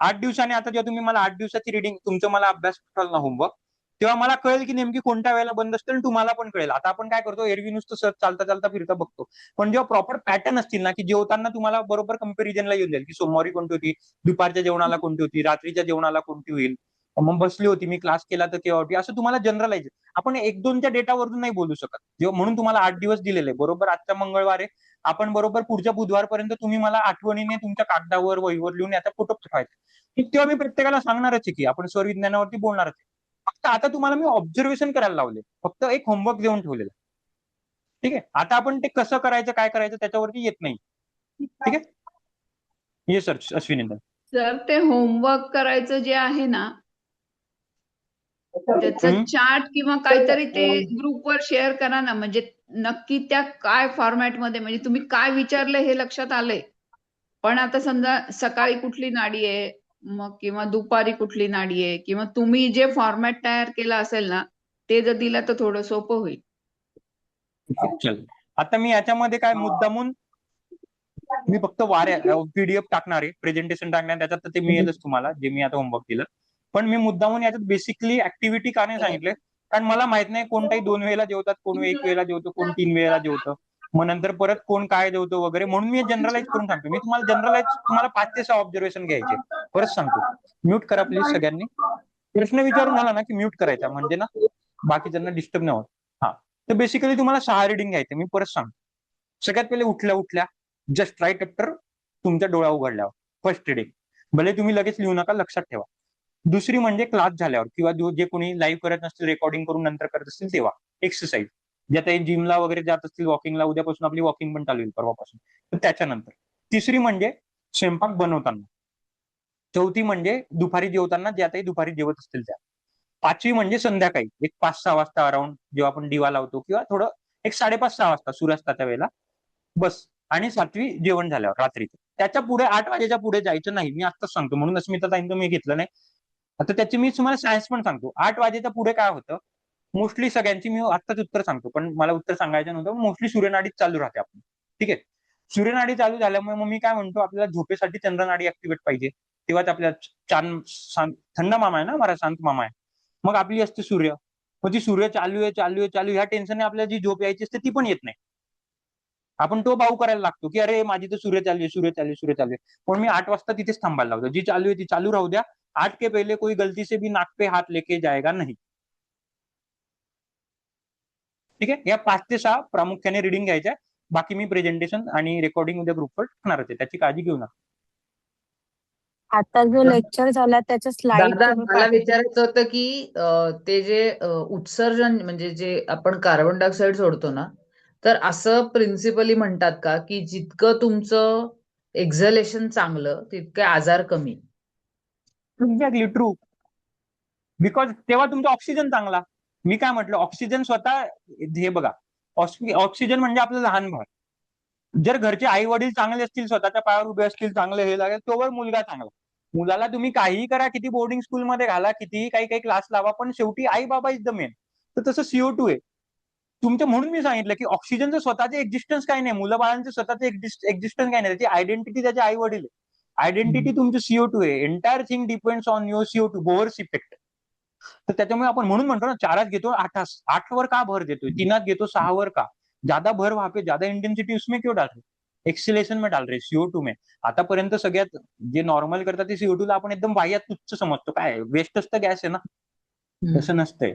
8 दिवसाने आता जेव्हा तुम्ही मला 8 दिवसाची रिडिंग, तुमचं मला अभ्यास कराल ना होमवर्क, तेव्हा मला कळेल की नेमकी कोणत्या वेळेला बंद असते आणि तुम्हाला पण कळेल. आता आपण काय करतो, एरवी नुसतं सहज चालता चालता फिरता बघतो, पण जेव्हा प्रॉपर पॅटर्न असतील ना की जेवताना तुम्हाला बरोबर कंपॅरिझनला येऊन जाईल की सोमवारी कोणती होती, दुपारच्या जेवणाला कोणती होती, रात्रीच्या जेवणाला कोणती होईल, मग बसली होती मी क्लास केला तर केव्हा होती, असं तुम्हाला जनरलाइज. आपण 1-2च्या डेटावरून नाही बोलू शकत. जेव्हा म्हणून तुम्हाला 8 दिवस दिलेले, बरोबर आजचा मंगळवार आहे, आपण बरोबर पुढच्या बुधवारपर्यंत तुम्ही मला आठवणीने तुमच्या कागदावर वहीवर लिहून याचा फोटो पाठवायचा. तेव्हा मी प्रत्येकाला सांगणारच आहे की आपण स्वर विज्ञानावरती बोलणारच आहे. फक्त आता तुम्हाला मी ऑब्झर्वेशन करायला लावले, फक्त एक होमवर्क देऊन ठेवलेला. ठीक आहे. आता आपण ते कसं करायचं, काय करायचं त्याच्यावरती येत नाही. ठीक आहे. Yes sir, Ashwini. सर ते होमवर्क करायचं जे आहे ना त्याचं चार्ट किंवा काहीतरी ते ग्रुपवर शेअर करा ना, म्हणजे नक्की त्या काय फॉर्मॅटमध्ये, म्हणजे तुम्ही काय विचारलं हे लक्षात आलंय, पण आता समजा सकाळी कुठली नाडी आहे, मग किंवा दुपारी कुठली नाडी आहे, किंवा तुम्ही जे फॉर्मॅट तयार केला असेल ना ते जर दिलं तर थोडं सोपं होईल. चल, आता मी याच्यामध्ये काय मुद्दामून मी फक्त पीडीएफ टाकणार आहे, प्रेझेंटेशन टाकणार, त्याच्यात ते मिळेलच तुम्हाला जे मी आता होमवर्क दिलं. पण मी मुद्दामून याच्यात बेसिकली ऍक्टिव्हिटी का नाही सांगितले, कारण मला माहित नाही कोणताही 2 वेळेला जेवतात, कोण 1 वेळेला जेवतो, कोण 3 वेळेला जेवतं, मग नंतर परत कोण काय जेवतो वगैरे, म्हणून मी जनरलाइज करून सांगतो. मी तुम्हाला 5 ते 6 ऑब्झर्वेशन घ्यायचे. परत सांगतो, म्यूट करा प्लीज सगळ्यांनी. प्रश्न विचारून आला ना की म्यूट करायचा, म्हणजे ना बाकीच्यांना डिस्टर्ब नाही होत. हा, तर बेसिकली तुम्हाला 6 रिडिंग घ्यायचे. मी परत सांगतो. सगळ्यात पहिले उठल्या उठल्या जस्ट राईट आफ्टर तुमच्या डोळ्या उघडल्यावर फर्स्ट रिडिंग. भले तुम्ही लगेच लिहू नका, लक्षात ठेवा. दुसरी म्हणजे क्लास झाल्यावर किंवा जे कोणी लाईव्ह करत नसतील, रेकॉर्डिंग करून नंतर करत असतील तेव्हा एक्सरसाइज. जे आता जिमला वगैरे जात असतील, वॉकिंगला, उद्यापासून आपली वॉकिंग पण चालू होईल परवापासून, तर त्याच्यानंतर. तिसरी म्हणजे स्वयंपाक बनवताना. चौथी म्हणजे दुपारी जेवताना, जे आताही दुपारी जेवत असतील त्या. 5वी म्हणजे संध्याकाळी एक 5-6 वाजता अराउंड, जेव्हा आपण दिवा लावतो, किंवा थोडं एक 5:30-6 वाजता सूर्यास्ताच्या वेळेला, बस. आणि 7वी जेवण झाल्यावर रात्रीचं. त्याच्या पुढे 8 वाजेच्या पुढे जायचं नाही, मी आत्ताच सांगतो. म्हणून अस्मिता ताईंचं मी घेतलं नाही. आता त्याची मी तुम्हाला सायन्स पण सांगतो. 8 वाजेच्या पुढे काय होतं, मोस्टली सगळ्यांची, मी आत्ताच उत्तर सांगतो, पण मला उत्तर सांगायचं नव्हतं. मोस्टली सूर्यनाडीच चालू राहते आपण, ठीक आहे. सूर्यनाडी चालू झाल्यामुळे मग मी काय म्हणतो, आपल्याला झोपेसाठी चंद्रनाडी ऍक्टिव्हेट पाहिजे. तेव्हाच आपल्याला थंड मामा आहे ना, मला शांत मामा आहे. मग आपली असते सूर्य. मग ती सूर्य चालू आहे, ह्या टेन्शनने आपल्याला जी झोप यायची असते ती पण येत नाही. आपण तो भाऊ करायला लागतो की अरे माझी तर सूर्य चालू आहे. पण मी 8 वाजता तिथेच थांबायला लावतो. जी चालू आहे ती चालू राहू द्या. 8 के पहले कोई गलती से भी नाक पे हाथ लेके जाएगा नहीं. ठीक आहे. या 5 ते 6 प्रामुख्याने रिडिंग घ्यायच्या. बाकी मी प्रेझेंटेशन आणि रेकॉर्डिंग उद्या ग्रुपवर टाकणारच आहे, त्याची काळजी घेऊ नका. आता जो लेक्चर झाला त्याच्या स्लाइड दादा, मला विचारायचं होतं की ते जे उत्सर्जन, म्हणजे जे आपण कार्बन डायऑक्साईड सोडतो ना, तर असं प्रिन्सिपली म्हणतात का की जितकं तुमचं एक्झलेशन चांगलं तितके आजार कमी? Exactly true. बिकॉज तेव्हा तुमचा ऑक्सिजन चांगला. मी काय म्हटलं, ऑक्सिजन स्वतः, हे बघा, ऑक्सिजन म्हणजे आपलं लहान भाव. जर घरचे आई वडील चांगले असतील, स्वतःच्या पायावर उभे असतील, चांगले हे लागेल, तोवर मुलगा चांगला. मुलाला तुम्ही काहीही करा, किती बोर्डिंग स्कूलमध्ये घाला, कितीही काही क्लास लावा, पण शेवटी आई बाबा इज द मेन. तर तसं CO2 आहे तुमचं. म्हणून मी सांगितलं की ऑक्सिजनचं स्वतःचे एक्झिस्टन्स काही नाही, मुलं बाळांचं स्वतःचे एक्झिस्टन्स काही नाही. त्याची आयडेंटिटी त्याचे आई वडील आहे. आयडेंटिटी तुमचं CO2 आहे. Entire thing depends on your CO2, bores effect. तर त्याच्यामुळे आपण म्हणून म्हणतो ना, 4 घेतो, 8 वर का भर देतोय, 3 घेतो, 6 वर का? ज्यादा भर वहां पे, ज्यादा इंटेंसिटी उसमें क्यों डाल रहे, एक्सिलेशन में डाल रहे, CO2 में. आतापर्यंत सगळ्यात जे नॉर्मल करतात ते CO2 ला आपण एकदम बाह्यात तुच्छ समजतो. काय वेस्टच तर गॅस आहे ना. तसं नसतंय.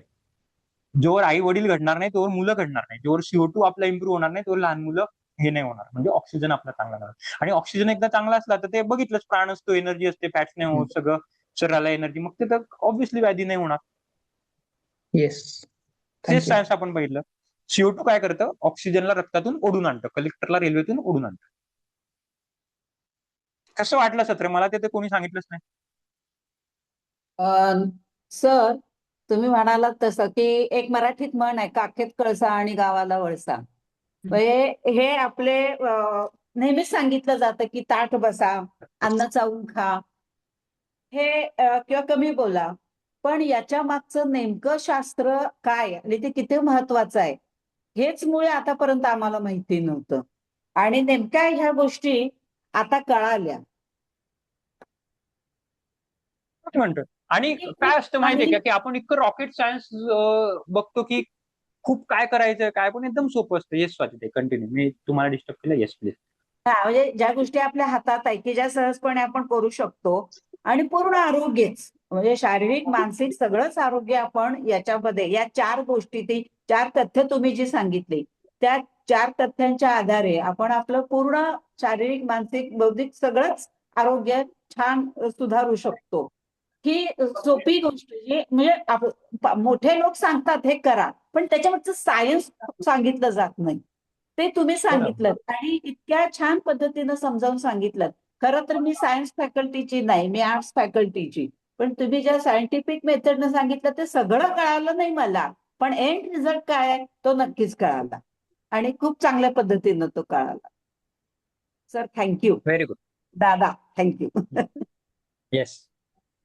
जोवर आई वडील घडणार नाही तोवर मुलं घडणार नाही. जोवर CO2 आपला इम्प्रूव्ह होणार नाही तोवर लहान मुलं हे नाही होणार. म्हणजे ऑक्सिजन आपला चांगला राहणार. आणि ऑक्सिजन एकदा चांगला असला तर ते बघितलंच, प्राण असतो, एनर्जी असते, फॅट्स नाही होत, सगळं शरीराला एनर्जी, मग ते तर ऑब्व्हियसली व्याधी नाही होणार. येस, तेच सायन्स आपण बघितलं. CO2 काय करतं, ऑक्सिजनला रक्तातून ओढून आणतं, कलेक्टरला रेल्वेतून ओढून आणतं. कसं वाटलं सत्र? मला ते कोणी सांगितलंच नाही. सर, तुम्ही म्हणालात तसं की एक मराठीत म्हण आहे, काखेत कळसा आणि गावाला वळसा. म्हणजे हे आपले नेहमीच सांगितलं जातं की ताठ बसा, अन्न चावून खा, हे किंवा कमी बोला. पण याच्या मागचं नेमकं शास्त्र काय आणि ते किती महत्वाचं आहे हेच मुळे आतापर्यंत आम्हाला माहिती नव्हतं. आणि नेमक्या ह्या गोष्टी आता कळाल्या. म्हणतो. आणि काय असतं माहितीये का, की आपण इतकं रॉकेट सायन्स बघतो की खूप काय करायचं काय, पण एकदम सोपं असतं. Yes Swati, continue. मी तुम्हाला डिस्टर्ब केलं? Yes please. म्हणजे ज्या गोष्टी आपल्या हातात आहे की ज्या सहजपणे आपण करू शकतो, आणि पूर्ण आरोग्यच म्हणजे शारीरिक मानसिक सगळंच आरोग्य आपण याच्यामध्ये, या 4 गोष्टी, ती 4 तथ्य तुम्ही जी सांगितली, त्या 4 तथ्यांच्या आधारे आपण आपलं पूर्ण शारीरिक मानसिक बौद्धिक सगळंच आरोग्य छान सुधारू शकतो. ही सोपी गोष्ट जी, म्हणजे मोठे लोक सांगतात हे करा, पण त्याच्यावरचं सायन्स सांगितलं जात नाही. ते तुम्ही सांगितलं आणि इतक्या छान पद्धतीनं समजावून सांगितलं. खरं तर मी सायन्स फॅकल्टीची नाही, मी आर्ट्स फॅकल्टीची, पण तुम्ही ज्या सायंटिफिक मेथडनं सांगितलं ते सगळं कळालं नाही मला, पण एंड रिझल्ट काय आहे तो नक्कीच कळाला आणि खूप चांगल्या पद्धतीनं तो कळाला. Sir thank you. व्हेरी गुड दादा, थँक्यू. येस,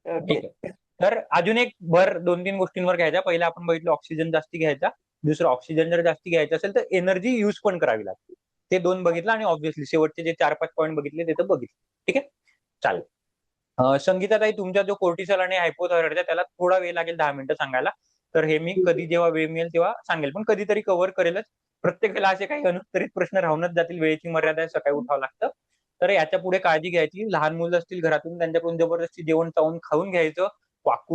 ठीक आहे. तर अजून एक भर 2-3 गोष्टींवर घ्यायचा. पहिला आपण बघितलं ऑक्सिजन जास्ती घ्यायचा. दुसरं, ऑक्सिजन जर जास्ती घ्यायचं असेल तर एनर्जी युज पण करावी लागते. ते 2 बघितलं आणि ऑब्व्हियसली शेवटचे जे 4-5 पॉईंट बघितले ते तर बघितले. ठीक आहे, चालेल. संगीताताई, तुमचा जो कोर्टिसॉल आणि हायपोथायरॉइडचा त्याला थोडा वेळ लागेल 10 मिनिटं सांगायला. तर हे मी कधी जेव्हा वेळ मिळेल तेव्हा सांगेल, पण कधीतरी कव्हर करेलच. प्रत्येकाला असे काही अनुत्तरित प्रश्न राहूनच जातील, वेळेची मर्यादा आहे, सकाळी उठावं लागतं. तर याच्या पुढे काळजी घ्यायची. लहान मुलं असतील घरातून, त्यांच्याकडून जबरदस्ती जेवण चावून खाऊन घ्यायचं.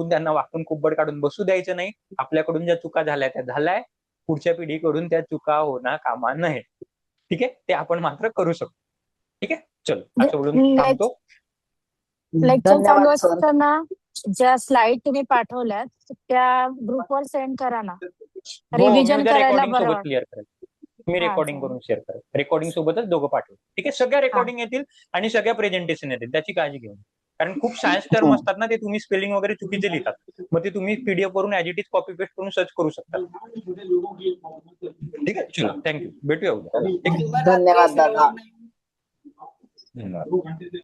त्यांना वाकून कुब्बड काढून बसू द्यायचं नाही. आपल्याकडून ज्या चुका झाल्या त्या झाल्याय, पुढच्या पिढीकडून त्या चुका होणार कामा नये. ठीक आहे, ते आपण मात्र करू शकतो. ठीक आहे, चलो असं बोलून थांबतो. लेक्चर चालू असताना ज्या स्लाइड तुम्ही पाठवल्यात त्या ग्रुपवर सेंड करा ना, रिव्हिजन करायला रेकॉर्डिंग बरं सोबत वाटतं. क्लिअर करेल. मी हा, रेकॉर्डिंग चालेल. करून शेअर करेल. रेकॉर्डिंग सोबतच दोघं पाठवू. ठीक आहे, सगळ्या रेकॉर्डिंग येतील आणि सगळ्या प्रेझेंटेशन येतील, त्याची काळजी घेऊ. कारण खूप सायन्स टर्म असतात ना, ते तुम्ही स्पेलिंग वगैरे चुकीचे लिहितात, मग ते तुम्ही पीडीएफ वरून as it is copy paste करून सर्च करू शकता. ठीक आहे, चलो थँक्यू, भेटूया उद्या. ठीक आहे? धन्यवाद दादा. धन्यवाद.